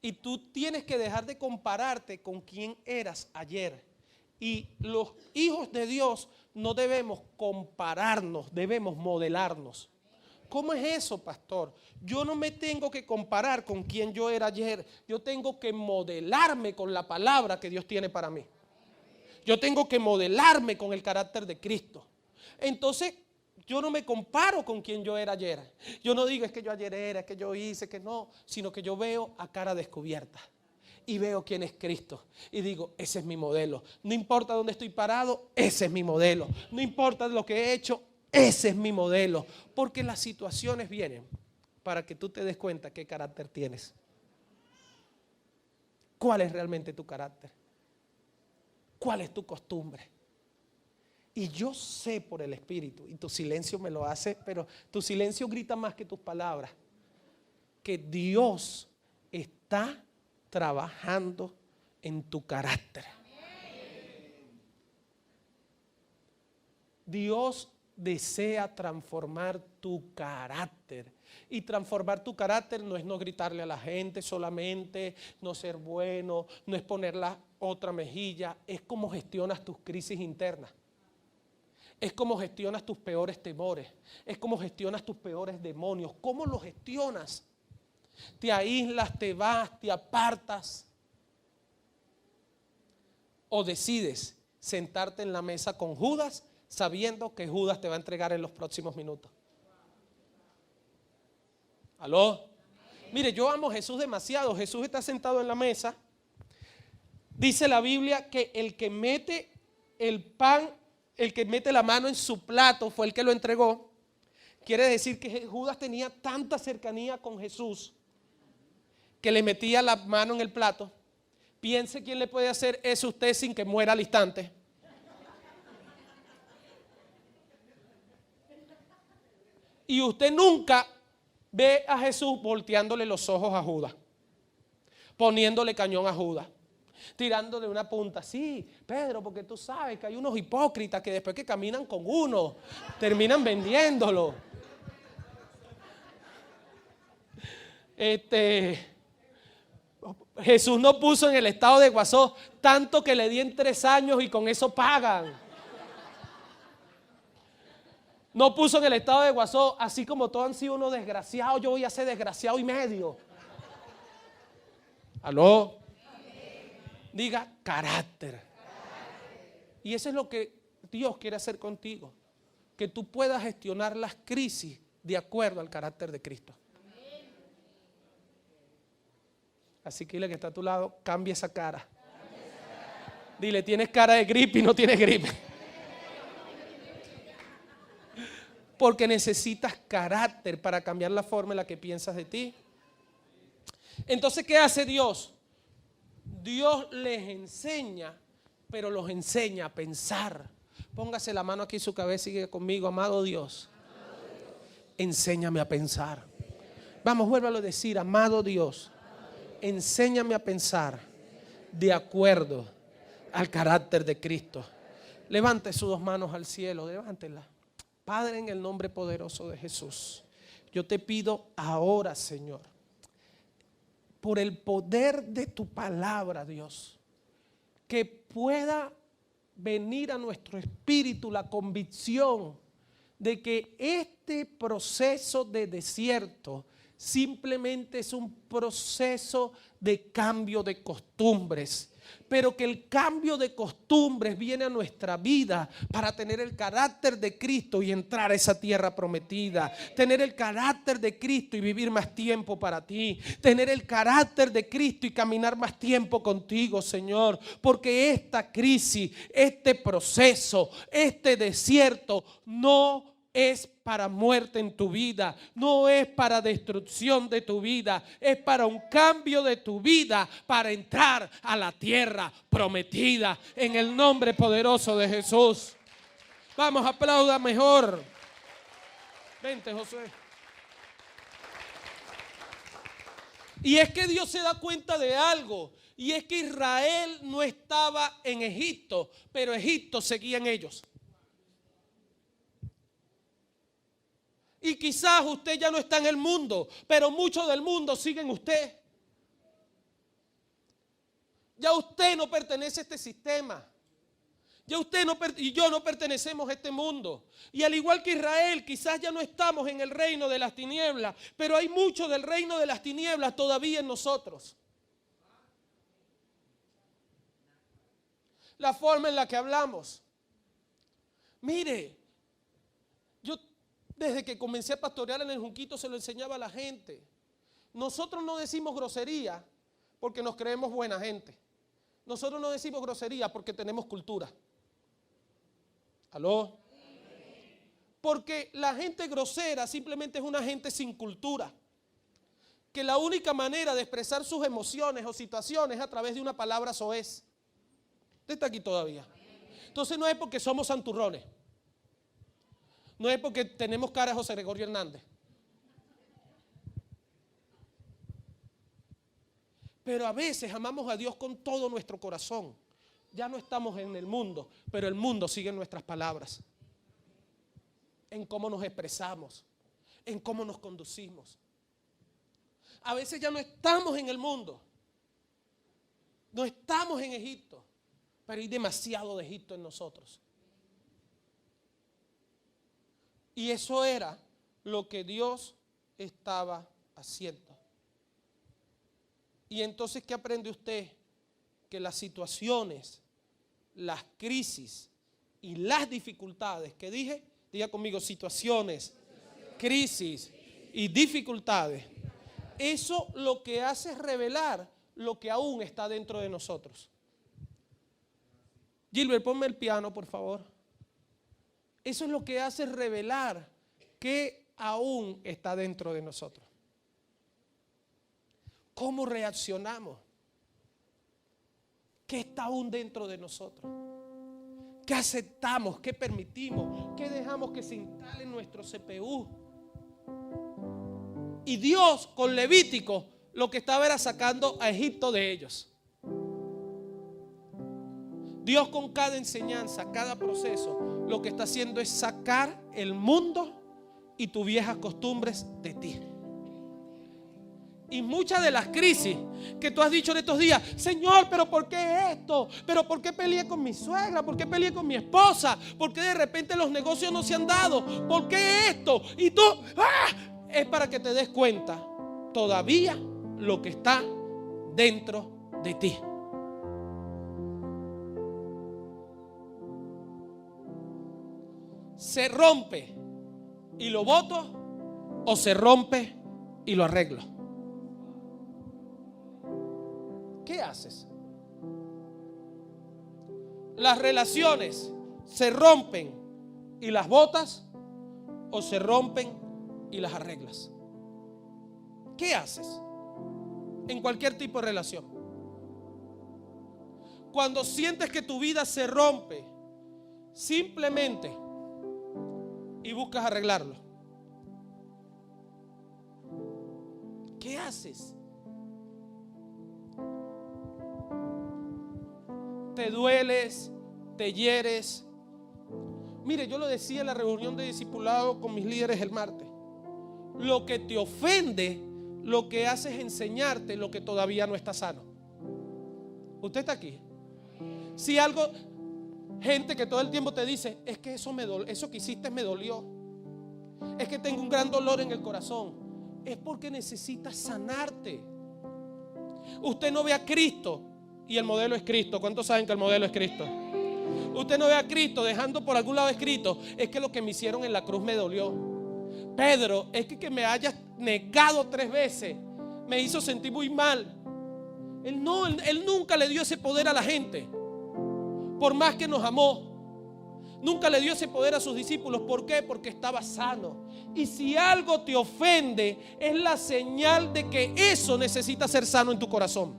Speaker 2: Y tú tienes que dejar de compararte con quien eras ayer. Y los hijos de Dios no debemos compararnos, debemos modelarnos. ¿Cómo es eso, pastor? Yo no me tengo que comparar con quien yo era ayer. Yo tengo que modelarme con la palabra que Dios tiene para mí. Yo tengo que modelarme con el carácter de Cristo. Entonces, yo no me comparo con quien yo era ayer. Yo no digo es que yo ayer era, es que yo hice, que no, sino que yo veo a cara descubierta y veo quién es Cristo y digo, ese es mi modelo. No importa dónde estoy parado, ese es mi modelo. No importa lo que he hecho, ese es mi modelo. Porque las situaciones vienen para que tú te des cuenta qué carácter tienes. ¿Cuál es realmente tu carácter? ¿Cuál es tu costumbre? Y yo sé por el Espíritu, y tu silencio me lo hace, pero tu silencio grita más que tus palabras, que Dios está trabajando en tu carácter. Dios desea transformar tu carácter. Y transformar tu carácter no es no gritarle a la gente solamente, no ser bueno, no es poner la otra mejilla, es cómo gestionas tus crisis internas. Es cómo gestionas tus peores temores. Es cómo gestionas tus peores demonios. ¿Cómo los gestionas? Te aíslas, te vas, te apartas. O decides sentarte en la mesa con Judas sabiendo que Judas te va a entregar en los próximos minutos. ¿Aló? Mire, yo amo a Jesús demasiado. Jesús está sentado en la mesa. Dice la Biblia que el que mete el pan, el que mete la mano en su plato fue el que lo entregó. Quiere decir que Judas tenía tanta cercanía con Jesús que le metía la mano en el plato. Piense quién le puede hacer eso a usted sin que muera al instante. Y usted nunca ve a Jesús volteándole los ojos a Judas, poniéndole cañón a Judas, tirándole una punta. Sí, Pedro, porque tú sabes que hay unos hipócritas que después que caminan con uno, terminan vendiéndolo. Jesús no puso en el estado de Guasó tanto que le di en 3 años y con eso pagan. No puso en el estado de Guasó, así como todos han sido unos desgraciados, yo voy a ser desgraciado y medio. ¿Aló? Diga carácter. Y eso es lo que Dios quiere hacer contigo. Que tú puedas gestionar las crisis de acuerdo al carácter de Cristo. Así que dile que está a tu lado, cambia esa cara. Dile, tienes cara de gripe y no tienes gripe. Porque necesitas carácter para cambiar la forma en la que piensas de ti. Entonces, ¿qué hace Dios? Dios les enseña, pero los enseña a pensar. Póngase la mano aquí en su cabeza y sigue conmigo, amado Dios. Enséñame a pensar. Vamos, vuélvalo a decir, amado Dios. Enséñame a pensar de acuerdo al carácter de Cristo. Levante sus 2 manos al cielo, levántenlas. Padre, en el nombre poderoso de Jesús, yo te pido ahora, Señor, por el poder de tu palabra, Dios, que pueda venir a nuestro espíritu la convicción de que este proceso de desierto simplemente es un proceso de cambio de costumbres, pero que el cambio de costumbres viene a nuestra vida para tener el carácter de Cristo y entrar a esa tierra prometida, tener el carácter de Cristo y vivir más tiempo para ti, tener el carácter de Cristo y caminar más tiempo contigo, Señor, porque esta crisis, este proceso, este desierto no es para muerte en tu vida, no es para destrucción de tu vida, es para un cambio de tu vida, para entrar a la tierra prometida en el nombre poderoso de Jesús. Vamos, aplauda mejor. Vente, José. Y es que Dios se da cuenta de algo, y es que Israel no estaba en Egipto, pero Egipto seguía en ellos. Y quizás usted ya no está en el mundo, pero muchos del mundo siguen usted. Ya usted no pertenece a este sistema. Ya usted y yo no pertenecemos a este mundo. Y al igual que Israel, quizás ya no estamos en el reino de las tinieblas, pero hay mucho del reino de las tinieblas todavía en nosotros. La forma en la que hablamos. Mire, yo desde que comencé a pastorear en el Junquito se lo enseñaba a la gente. Nosotros no decimos grosería porque nos creemos buena gente. Nosotros no decimos grosería porque tenemos cultura. ¿Aló? Porque la gente grosera simplemente es una gente sin cultura. Que la única manera de expresar sus emociones o situaciones es a través de una palabra soez. Usted está aquí todavía. Entonces no es porque somos santurrones. No es porque tenemos cara a José Gregorio Hernández. Pero a veces amamos a Dios con todo nuestro corazón. Ya no estamos en el mundo, pero el mundo sigue en nuestras palabras. En cómo nos expresamos, en cómo nos conducimos. A veces ya no estamos en el mundo. No estamos en Egipto, pero hay demasiado de Egipto en nosotros. Y eso era lo que Dios estaba haciendo. Y entonces, ¿qué aprende usted? Que las situaciones, las crisis y las dificultades que dije, diga conmigo, situaciones, crisis y dificultades, eso lo que hace es revelar lo que aún está dentro de nosotros. Gilbert, ponme el piano, por favor. Eso es lo que hace revelar que aún está dentro de nosotros. ¿Cómo reaccionamos? ¿Qué está aún dentro de nosotros? ¿Qué aceptamos? ¿Qué permitimos? ¿Qué dejamos que se instale en nuestro CPU? Y Dios con Levítico lo que estaba era sacando a Egipto de ellos. Dios con cada enseñanza, cada proceso, lo que está haciendo es sacar el mundo y tus viejas costumbres de ti. Y muchas de las crisis que tú has dicho en estos días, Señor, pero ¿por qué esto? ¿Pero por qué peleé con mi suegra? ¿Por qué peleé con mi esposa? ¿Por qué de repente los negocios no se han dado? ¿Por qué esto? Y tú, es para que te des cuenta todavía lo que está dentro de ti. ¿Se rompe y lo boto o se rompe y lo arreglo? ¿Qué haces? ¿Las relaciones se rompen y las botas o se rompen y las arreglas? ¿Qué haces en cualquier tipo de relación? Cuando sientes que tu vida se rompe, simplemente y buscas arreglarlo, ¿qué haces? Te dueles, te hieres. Mire, yo lo decía en la reunión de discipulado con mis líderes el martes. Lo que te ofende, lo que hace es enseñarte lo que todavía no está sano. ¿Usted está aquí? Si algo, gente que todo el tiempo te dice, es que eso que hiciste me dolió, es que tengo un gran dolor en el corazón, es porque necesitas sanarte. Usted no ve a Cristo y el modelo es Cristo. ¿Cuántos saben que el modelo es Cristo? Usted no ve a Cristo dejando por algún lado escrito, es que lo que me hicieron en la cruz me dolió. Pedro, es que me hayas negado 3 veces me hizo sentir muy mal. Él nunca le dio ese poder a la gente, por más que nos amó. Nunca le dio ese poder a sus discípulos. ¿Por qué? Porque estaba sano. Y si algo te ofende, es la señal de que eso necesita ser sano en tu corazón.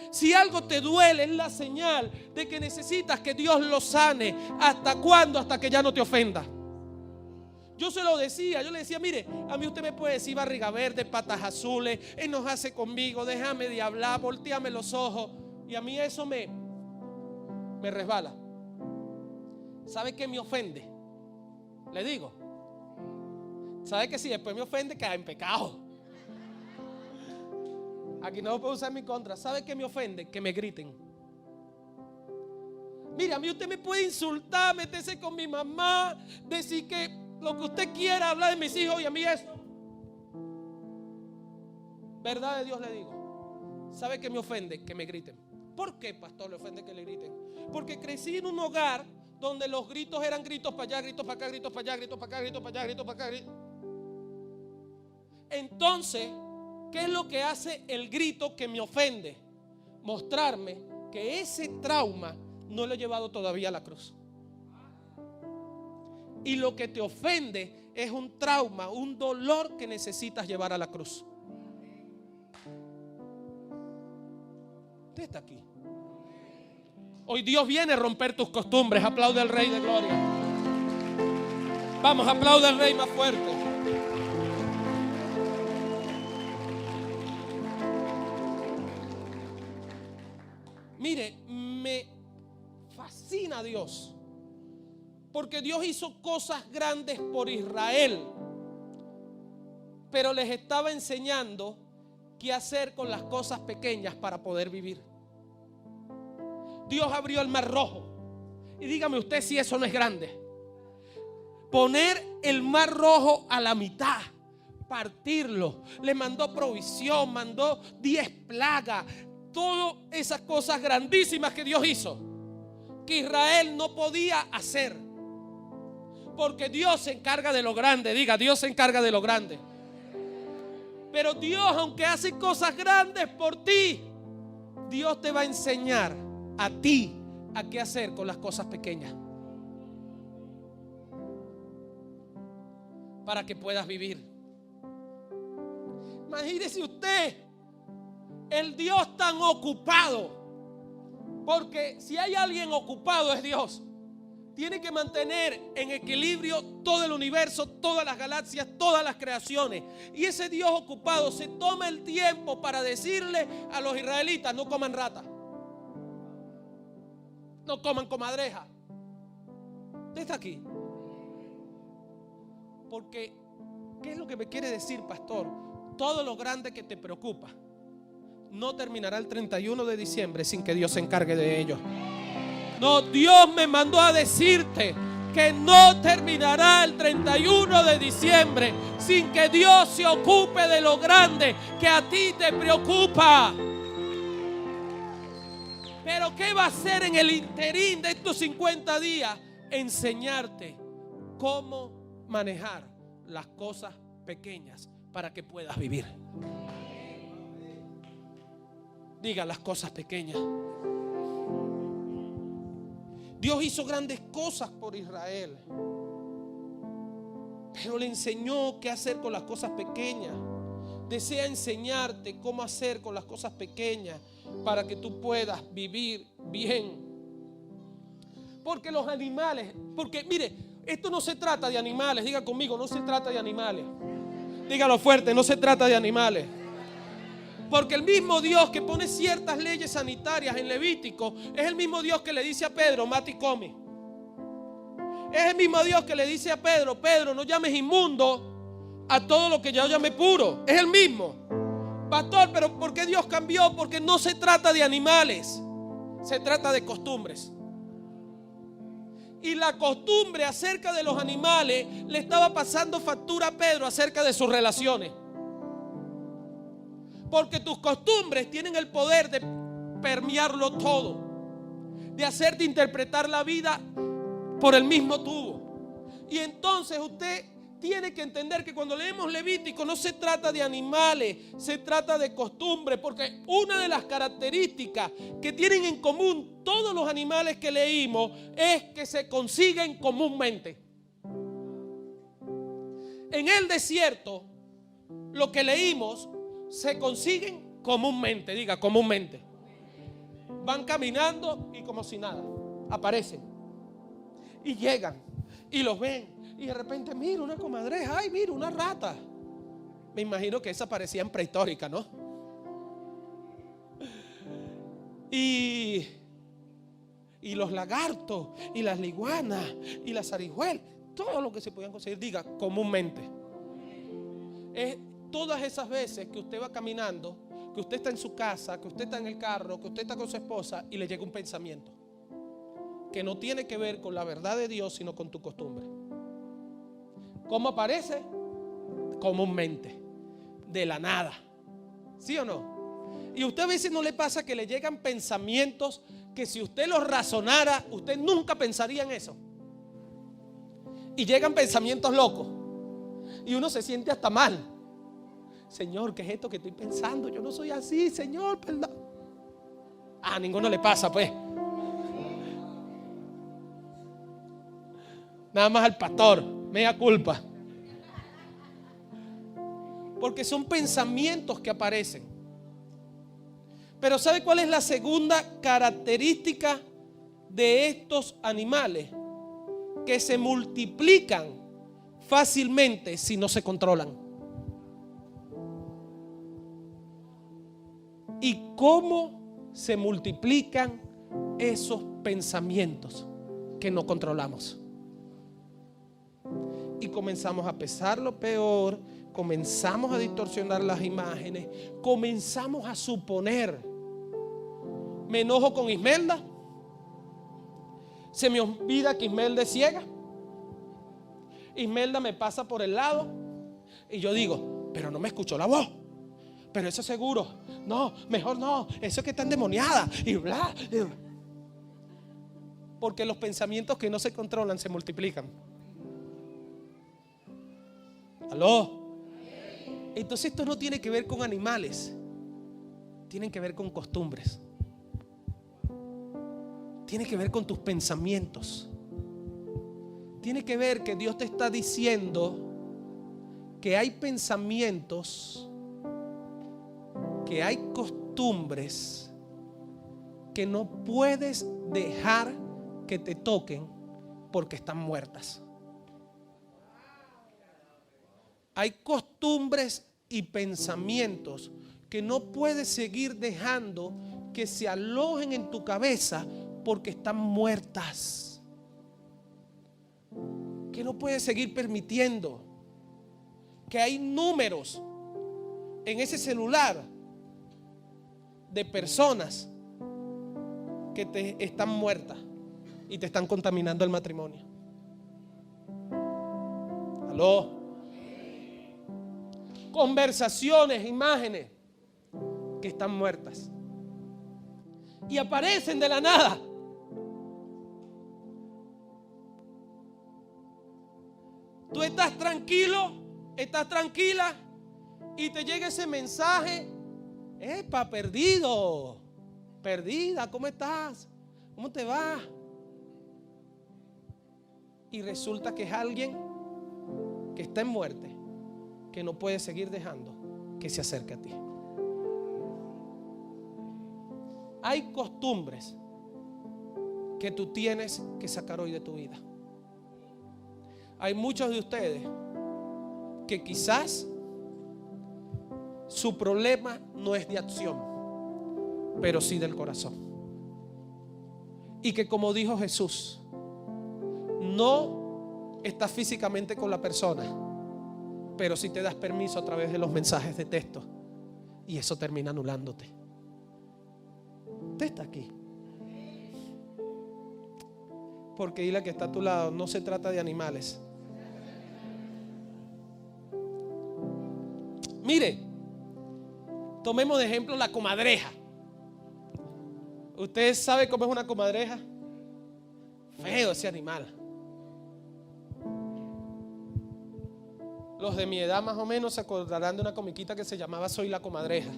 Speaker 2: Si algo te duele, es la señal de que necesitas que Dios lo sane. ¿Hasta cuándo? Hasta que ya no te ofenda. Yo se lo decía, yo le decía, mire, a mí usted me puede decir barriga verde, patas azules, enojase conmigo, déjame de hablar, volteame los ojos. Y a mí eso me resbala. ¿Sabe qué me ofende? Le digo. ¿Sabe que si después me ofende, cae en pecado? Aquí no lo puedo usar en mi contra. ¿Sabe qué me ofende? Que me griten. Mire, a mí usted me puede insultar, meterse con mi mamá, decir que lo que usted quiera, hablar de mis hijos, y a mí eso. Verdad de Dios le digo. ¿Sabe qué me ofende? Que me griten. ¿Por qué, pastor, le ofende que le griten? Porque crecí en un hogar donde los gritos eran gritos para allá, gritos para acá, gritos para allá, gritos para acá, gritos para allá, gritos para acá. Entonces, ¿qué es lo que hace el grito que me ofende? Mostrarme que ese trauma no lo he llevado todavía a la cruz. Y lo que te ofende es un trauma, un dolor que necesitas llevar a la cruz. Usted está aquí. Hoy Dios viene a romper tus costumbres. Aplaude al Rey de Gloria. Vamos, aplaude al Rey más fuerte. Mire, me fascina Dios, porque Dios hizo cosas grandes por Israel, pero les estaba enseñando qué hacer con las cosas pequeñas para poder vivir. Dios abrió el Mar Rojo, y dígame usted si eso no es grande. Poner el Mar Rojo a la mitad, partirlo, le mandó provisión, mandó 10 plagas, todas esas cosas grandísimas que Dios hizo, que Israel no podía hacer, porque Dios se encarga de lo grande. Diga, Dios se encarga de lo grande. Pero Dios, aunque hace cosas grandes por ti, Dios te va a enseñar a ti a qué hacer con las cosas pequeñas, para que puedas vivir. Imagínese usted, el Dios tan ocupado, porque si hay alguien ocupado es Dios. Tiene que mantener en equilibrio todo el universo, todas las galaxias, todas las creaciones. Y ese Dios ocupado se toma el tiempo para decirle a los israelitas: no coman rata, no coman comadreja. Usted está aquí porque, ¿qué es lo que me quiere decir, pastor? Todo lo grande que te preocupa no terminará el 31 de diciembre sin que Dios se encargue de ello. No, Dios me mandó a decirte que no terminará el 31 de diciembre sin que Dios se ocupe de lo grande que a ti te preocupa. Pero ¿qué va a hacer en el interín de estos 50 días? Enseñarte cómo manejar las cosas pequeñas para que puedas vivir. Diga: las cosas pequeñas. Dios hizo grandes cosas por Israel, pero le enseñó qué hacer con las cosas pequeñas. Desea enseñarte cómo hacer con las cosas pequeñas para que tú puedas vivir bien. Porque los animales, porque mire, esto no se trata de animales. Diga conmigo: no se trata de animales. Dígalo fuerte: no se trata de animales. Porque el mismo Dios que pone ciertas leyes sanitarias en Levítico es el mismo Dios que le dice a Pedro: mate y come. Es el mismo Dios que le dice a Pedro: Pedro, no llames inmundo a todo lo que yo llamé puro. Es el mismo. Pastor, pero ¿por qué Dios cambió? Porque no se trata de animales, se trata de costumbres. Y la costumbre acerca de los animales le estaba pasando factura a Pedro acerca de sus relaciones. Porque tus costumbres tienen el poder de permearlo todo, de hacerte interpretar la vida por el mismo tubo. Y entonces usted tiene que entender que cuando leemos Levítico no se trata de animales, se trata de costumbres. Porque una de las características que tienen en común todos los animales que leímos es que se consiguen comúnmente. En el desierto, lo que leímos se consiguen comúnmente. Diga: comúnmente. Van caminando y como si nada aparecen y llegan y los ven y de repente: mira una comadreja, ay, mira una rata. Me imagino que esas parecían prehistóricas, ¿no? Y los lagartos y las liguanas y las zarigüelas, todo lo que se podían conseguir. Diga: comúnmente. Es todas esas veces que usted va caminando, que usted está en su casa, que usted está en el carro, que usted está con su esposa y le llega un pensamiento que no tiene que ver con la verdad de Dios, sino con tu costumbre. ¿Cómo aparece? Comúnmente, de la nada. ¿Sí o no? Y a usted a veces no le pasa que le llegan pensamientos que si usted los razonara, usted nunca pensaría en eso. Y llegan pensamientos locos y uno se siente hasta mal. Señor, ¿qué es esto que estoy pensando? Yo no soy así, Señor, perdón. A ninguno le pasa, pues. Nada más al pastor, mea culpa. Porque son pensamientos que aparecen. Pero ¿sabe cuál es la segunda característica de estos animales? Que se multiplican fácilmente si no se controlan. ¿Y cómo se multiplican esos pensamientos que no controlamos? Y comenzamos a pensar lo peor, comenzamos a distorsionar las imágenes, comenzamos a suponer. Me enojo con Ismelda, se me olvida que Ismelda es ciega. Ismelda me pasa por el lado y yo digo: pero no me escuchó la voz. Pero eso seguro, no, mejor no, eso es que está endemoniada y bla. Porque los pensamientos que no se controlan se multiplican. ¿Aló? Entonces esto no tiene que ver con animales, tiene que ver con costumbres, tiene que ver con tus pensamientos, tiene que ver que Dios te está diciendo que hay pensamientos, que hay costumbres que no puedes dejar que te toquen porque están muertas. Hay costumbres y pensamientos que no puedes seguir dejando que se alojen en tu cabeza porque están muertas. Que no puedes seguir permitiendo. Que hay números en ese celular de personas que te están muertas y te están contaminando el matrimonio. ¿Aló? Conversaciones, imágenes que están muertas y aparecen de la nada. Tú estás tranquilo, estás tranquila y te llega ese mensaje: ¡epa, perdido! Perdida, ¿cómo estás? ¿Cómo te va? Y resulta que es alguien que está en muerte, que no puede seguir dejando que se acerque a ti. Hay costumbres que tú tienes que sacar hoy de tu vida. Hay muchos de ustedes que quizás su problema no es de acción, pero sí del corazón. Y que, como dijo Jesús, no estás físicamente con la persona, pero sí te das permiso a través de los mensajes de texto, y eso termina anulándote. Usted está aquí porque dile que está a tu lado: no se trata de animales. Mire, tomemos de ejemplo la comadreja. ¿Usted sabe cómo es una comadreja? Feo ese animal. Los de mi edad más o menos se acordarán de una comiquita que se llamaba Soy la Comadreja.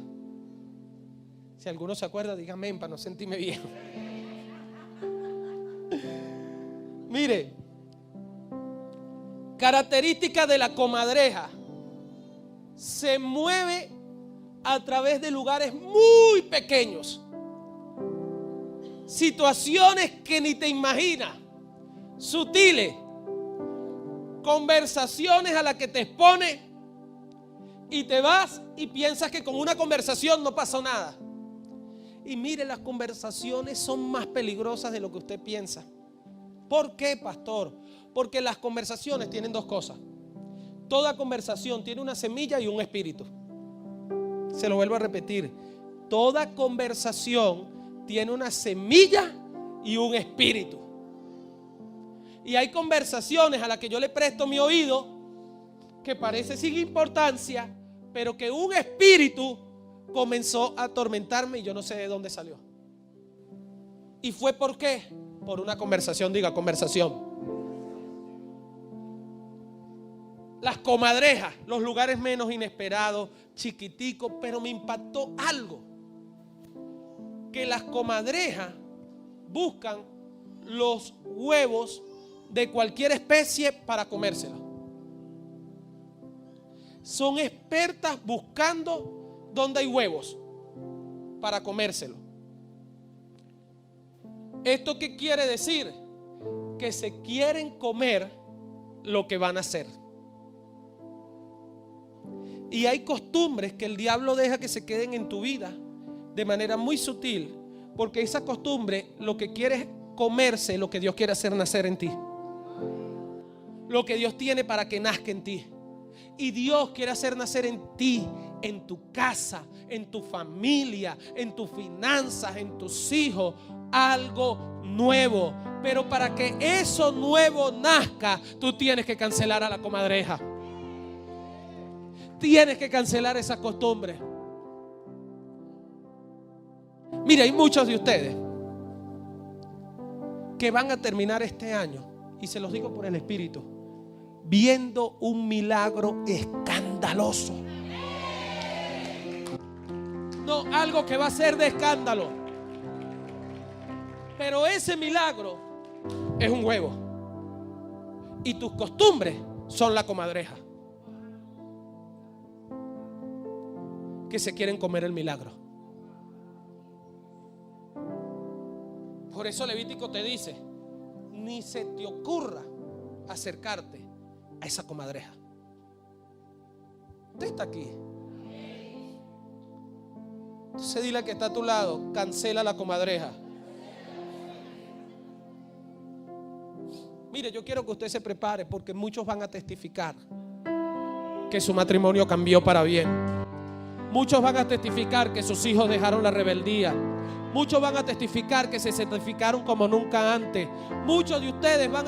Speaker 2: Si alguno se acuerda, dígame para no sentirme viejo. Mire, característica de la comadreja: se mueve a través de lugares muy pequeños, situaciones que ni te imaginas, sutiles, conversaciones a las que te expone, y te vas y piensas que con una conversación no pasó nada. Y mire, las conversaciones son más peligrosas de lo que usted piensa. ¿Por qué, pastor? Porque las conversaciones tienen dos cosas. Toda conversación tiene una semilla y un espíritu. Se lo vuelvo a repetir: toda conversación tiene una semilla y un espíritu. Y hay conversaciones a las que yo le presto mi oído que parece sin importancia, pero que un espíritu comenzó a atormentarme y yo no sé de dónde salió. ¿Y fue por qué? Por una conversación. Diga, conversación. Las comadrejas, los lugares menos inesperados, chiquiticos, pero me impactó algo: que las comadrejas buscan los huevos de cualquier especie para comérselos. Son expertas buscando dónde hay huevos para comérselos. ¿Esto qué quiere decir? Que se quieren comer lo que van a hacer. Y hay costumbres que el diablo deja que se queden en tu vida de manera muy sutil, porque esa costumbre lo que quiere es comerse lo que Dios quiere hacer nacer en ti, lo que Dios tiene para que nazca en ti. Y Dios quiere hacer nacer en ti, en tu casa, en tu familia, en tus finanzas, en tus hijos, algo nuevo. Pero para que eso nuevo nazca, tú tienes que cancelar a la comadreja. Tienes que cancelar esa costumbre. Mira, hay muchos de ustedes que van a terminar este año, y se los digo por el Espíritu, viendo un milagro escandaloso. No, algo que va a ser de escándalo. Pero ese milagro es un huevo. Y tus costumbres son la comadreja, que se quieren comer el milagro. Por eso Levítico te dice: ni se te ocurra acercarte a esa comadreja. Usted está aquí. Entonces dile al que está a tu lado: cancela la comadreja. Mire, yo quiero que usted se prepare, porque muchos van a testificar que su matrimonio cambió para bien. Muchos van a testificar que sus hijos dejaron la rebeldía. Muchos van a testificar que se santificaron como nunca antes. Muchos de ustedes van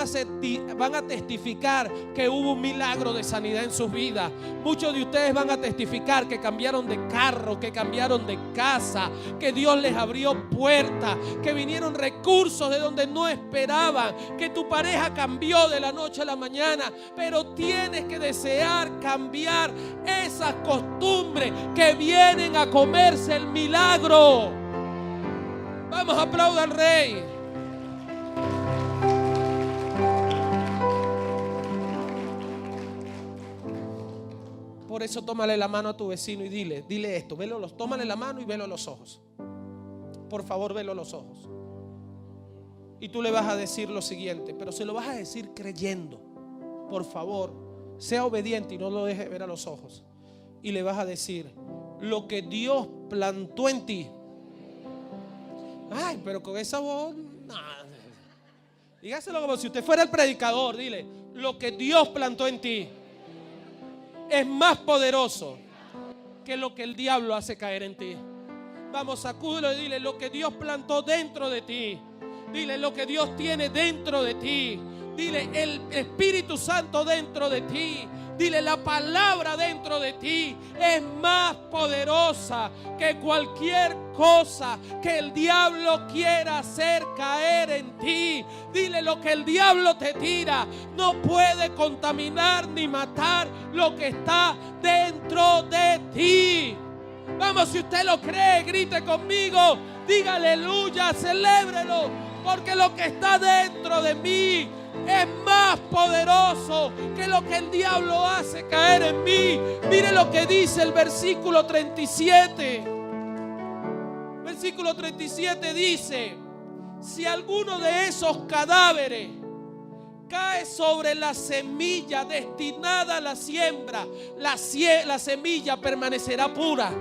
Speaker 2: a testificar que hubo un milagro de sanidad en sus vidas. Muchos de ustedes van a testificar que cambiaron de carro, que cambiaron de casa, que Dios les abrió puertas, que vinieron recursos de donde no esperaban, que tu pareja cambió de la noche a la mañana. Pero tienes que desear cambiar esas costumbres que vienen a comerse el milagro. Vamos, aplauda al Rey. Por eso tómale la mano a tu vecino y dile esto, tómale la mano y velo a los ojos. Por favor, velo a los ojos. Y tú le vas a decir lo siguiente, pero se lo vas a decir creyendo. Por favor, sea obediente y no lo deje ver a los ojos. Y le vas a decir: lo que Dios plantó en ti. Ay, pero con esa voz, nah. Dígaselo como si usted fuera el predicador. Dile: lo que Dios plantó en ti es más poderoso que lo que el diablo hace caer en ti. Vamos, sacúdelo y dile: lo que Dios plantó dentro de ti. Dile: lo que Dios tiene dentro de ti. Dile: el Espíritu Santo dentro de ti. Dile: la palabra dentro de ti es más poderosa que cualquier cosa que el diablo quiera hacer caer en ti. Dile: lo que el diablo te tira no puede contaminar ni matar lo que está dentro de ti. Vamos, si usted lo cree, grite conmigo, diga aleluya, celébrelo, porque lo que está dentro de mí es más poderoso que lo que el diablo hace caer en mí. Mire lo que dice el versículo 37. Versículo 37 dice: si alguno de esos cadáveres cae sobre la semilla destinada a la siembra, la semilla permanecerá pura.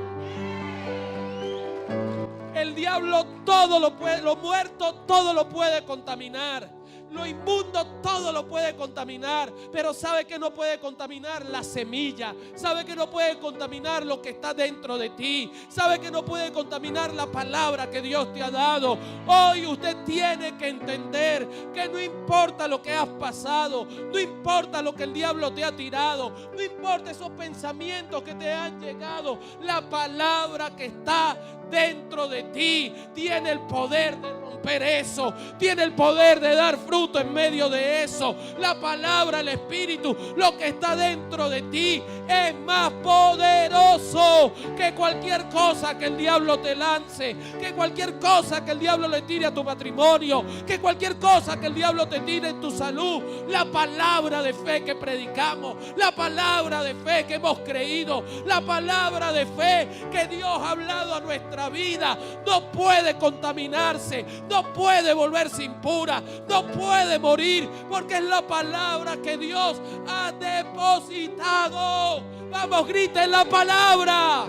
Speaker 2: El diablo todo lo puede, lo muerto todo lo puede contaminar. Lo inmundo todo lo puede contaminar, pero sabe que no puede contaminar la semilla, sabe que no puede contaminar lo que está dentro de ti, sabe que no puede contaminar la palabra que Dios te ha dado. Hoy usted tiene que entender que no importa lo que has pasado, no importa lo que el diablo te ha tirado, no importa esos pensamientos que te han llegado, la palabra que está dentro de ti tiene el poder de romper eso, tiene el poder de dar fruto en medio de eso. La palabra, el Espíritu, lo que está dentro de ti es más poderoso que cualquier cosa que el diablo te lance, que cualquier cosa que el diablo le tire a tu matrimonio, que cualquier cosa que el diablo te tire en tu salud. La palabra de fe que predicamos, la palabra de fe que hemos creído, la palabra de fe que Dios ha hablado a nuestra vida no puede contaminarse, no puede volverse impura, no puede morir, porque es la palabra que Dios ha depositado. Vamos, griten la palabra,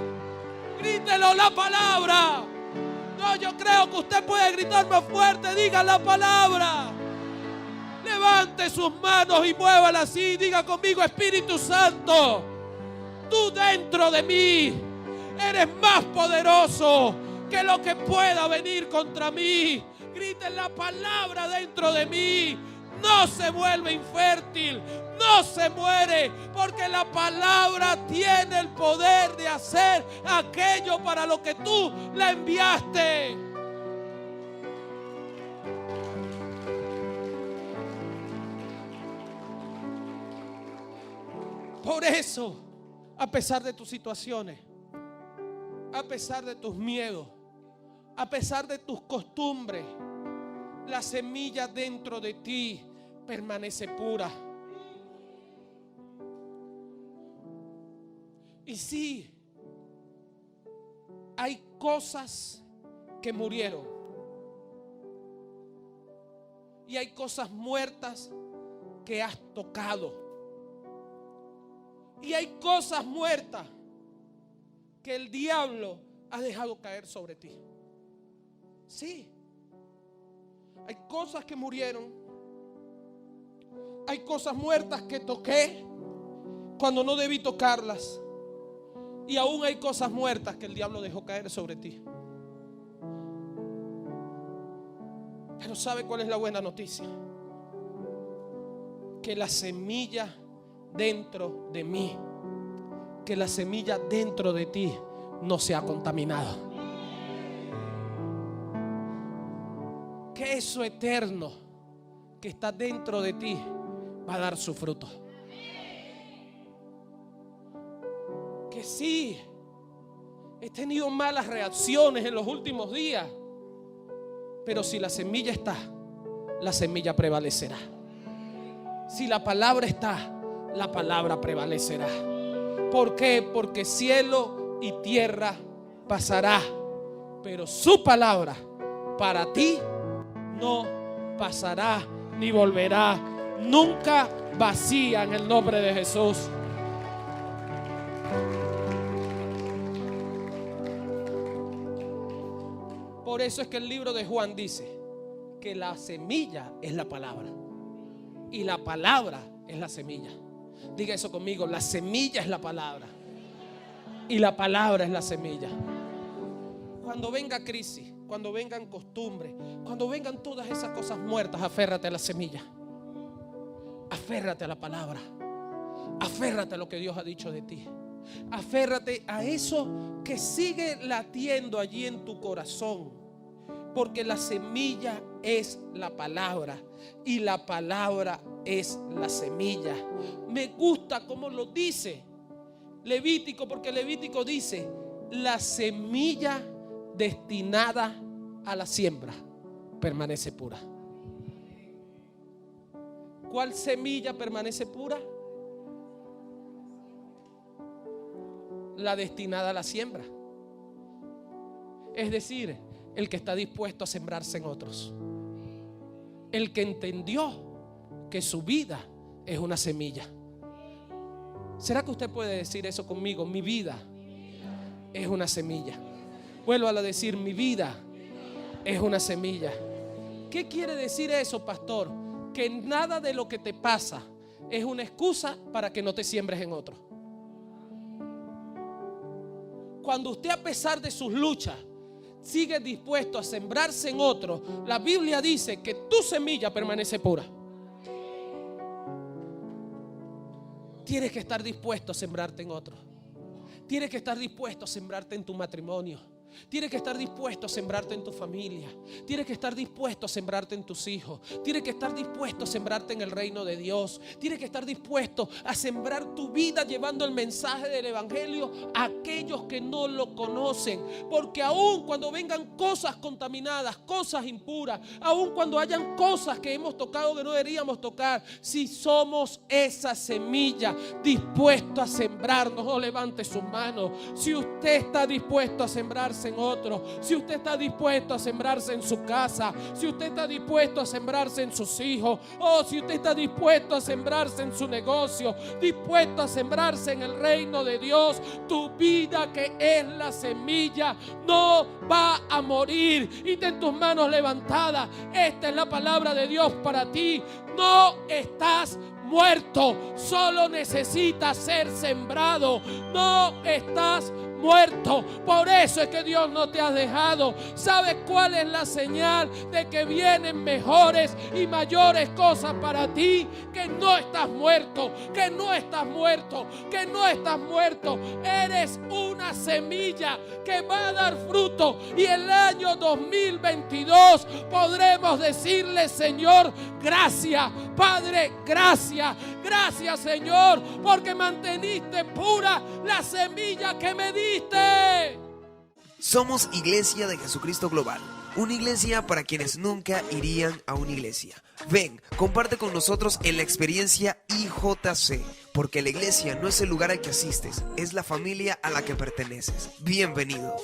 Speaker 2: grítelo la palabra. No, yo creo que usted puede gritar más fuerte, diga la palabra. Levante sus manos y muévala así, diga conmigo: Espíritu Santo, tú dentro de mí eres más poderoso que lo que pueda venir contra mí. Griten la palabra dentro de mí. No se vuelve infértil, no se muere, porque la palabra tiene el poder de hacer aquello para lo que tú la enviaste. Por eso, a pesar de tus situaciones, a pesar de tus miedos, a pesar de tus costumbres, la semilla dentro de ti permanece pura. Y sí, hay cosas que murieron. Y hay cosas muertas que has tocado. Y hay cosas muertas que el diablo ha dejado caer sobre ti. Sí. Hay cosas que murieron. Hay cosas muertas que toqué cuando no debí tocarlas. Y aún hay cosas muertas que el diablo dejó caer sobre ti. Pero ¿sabe cuál es la buena noticia? Que la semilla dentro de mí, que la semilla dentro de ti no se ha contaminado. Que eso eterno que está dentro de ti va a dar su fruto. Que sí, he tenido malas reacciones en los últimos días, pero si la semilla está, la semilla prevalecerá. Si la palabra está, la palabra prevalecerá. ¿Por qué? Porque cielo y tierra pasará, pero su palabra para ti no pasará ni volverá nunca vacía, en el nombre de Jesús. Por eso es que el libro de Juan dice que la semilla es la palabra y la palabra es la semilla. Diga eso conmigo: la semilla es la palabra y la palabra es la semilla. Cuando venga crisis, cuando vengan costumbres, cuando vengan todas esas cosas muertas, aférrate a la semilla, aférrate a la palabra, aférrate a lo que Dios ha dicho de ti, aférrate a eso que sigue latiendo allí en tu corazón. Porque la semilla es la palabra y la palabra es la semilla. Me gusta como lo dice Levítico, porque Levítico dice: la semilla destinada a la siembra permanece pura. ¿Cuál semilla permanece pura? La destinada a la siembra. Es decir, el que está dispuesto a sembrarse en otros. El que entendió que su vida es una semilla. ¿Será que usted puede decir eso conmigo? Mi vida es una semilla. Vuelvo a decir: mi vida es una semilla. ¿Qué quiere decir eso, pastor? Que nada de lo que te pasa es una excusa para que no te siembres en otro. Cuando usted, a pesar de sus luchas, sigue dispuesto a sembrarse en otro, la Biblia dice que tu semilla permanece pura. Tienes que estar dispuesto a sembrarte en otro. Tienes que estar dispuesto a sembrarte en tu matrimonio. Tienes que estar dispuesto a sembrarte en tu familia. Tienes que estar dispuesto a sembrarte en tus hijos. Tienes que estar dispuesto a sembrarte en el reino de Dios. Tienes que estar dispuesto a sembrar tu vida llevando el mensaje del evangelio a aquellos que no lo conocen. Porque aun cuando vengan cosas contaminadas, cosas impuras, aun cuando hayan cosas que hemos tocado que no deberíamos tocar, si somos esa semilla dispuesto a sembrarnos, no levante su mano. Si usted está dispuesto a sembrarse en otro, si usted está dispuesto a sembrarse en su casa, si usted está dispuesto a sembrarse en sus hijos, o si usted está dispuesto a sembrarse en su negocio, dispuesto a sembrarse en el reino de Dios, tu vida, que es la semilla, no va a morir. Y ten tus manos levantadas. Esta es la palabra de Dios para ti. No estás muerto, solo necesitas ser sembrado. No estás muerto. Por eso es que Dios no te ha dejado. ¿Sabes cuál es la señal de que vienen mejores y mayores cosas para ti? Que no estás muerto, que no estás muerto, que no estás muerto. Eres una semilla que va a dar fruto, y el año 2022 podremos decirle: Señor, gracias. Padre, gracias. Gracias, Señor, porque manteniste pura la semilla que me diste.
Speaker 1: Somos Iglesia de Jesucristo Global, una iglesia para quienes nunca irían a una iglesia. Ven, comparte con nosotros en la experiencia IJC, porque la iglesia no es el lugar al que asistes, es la familia a la que perteneces. Bienvenido.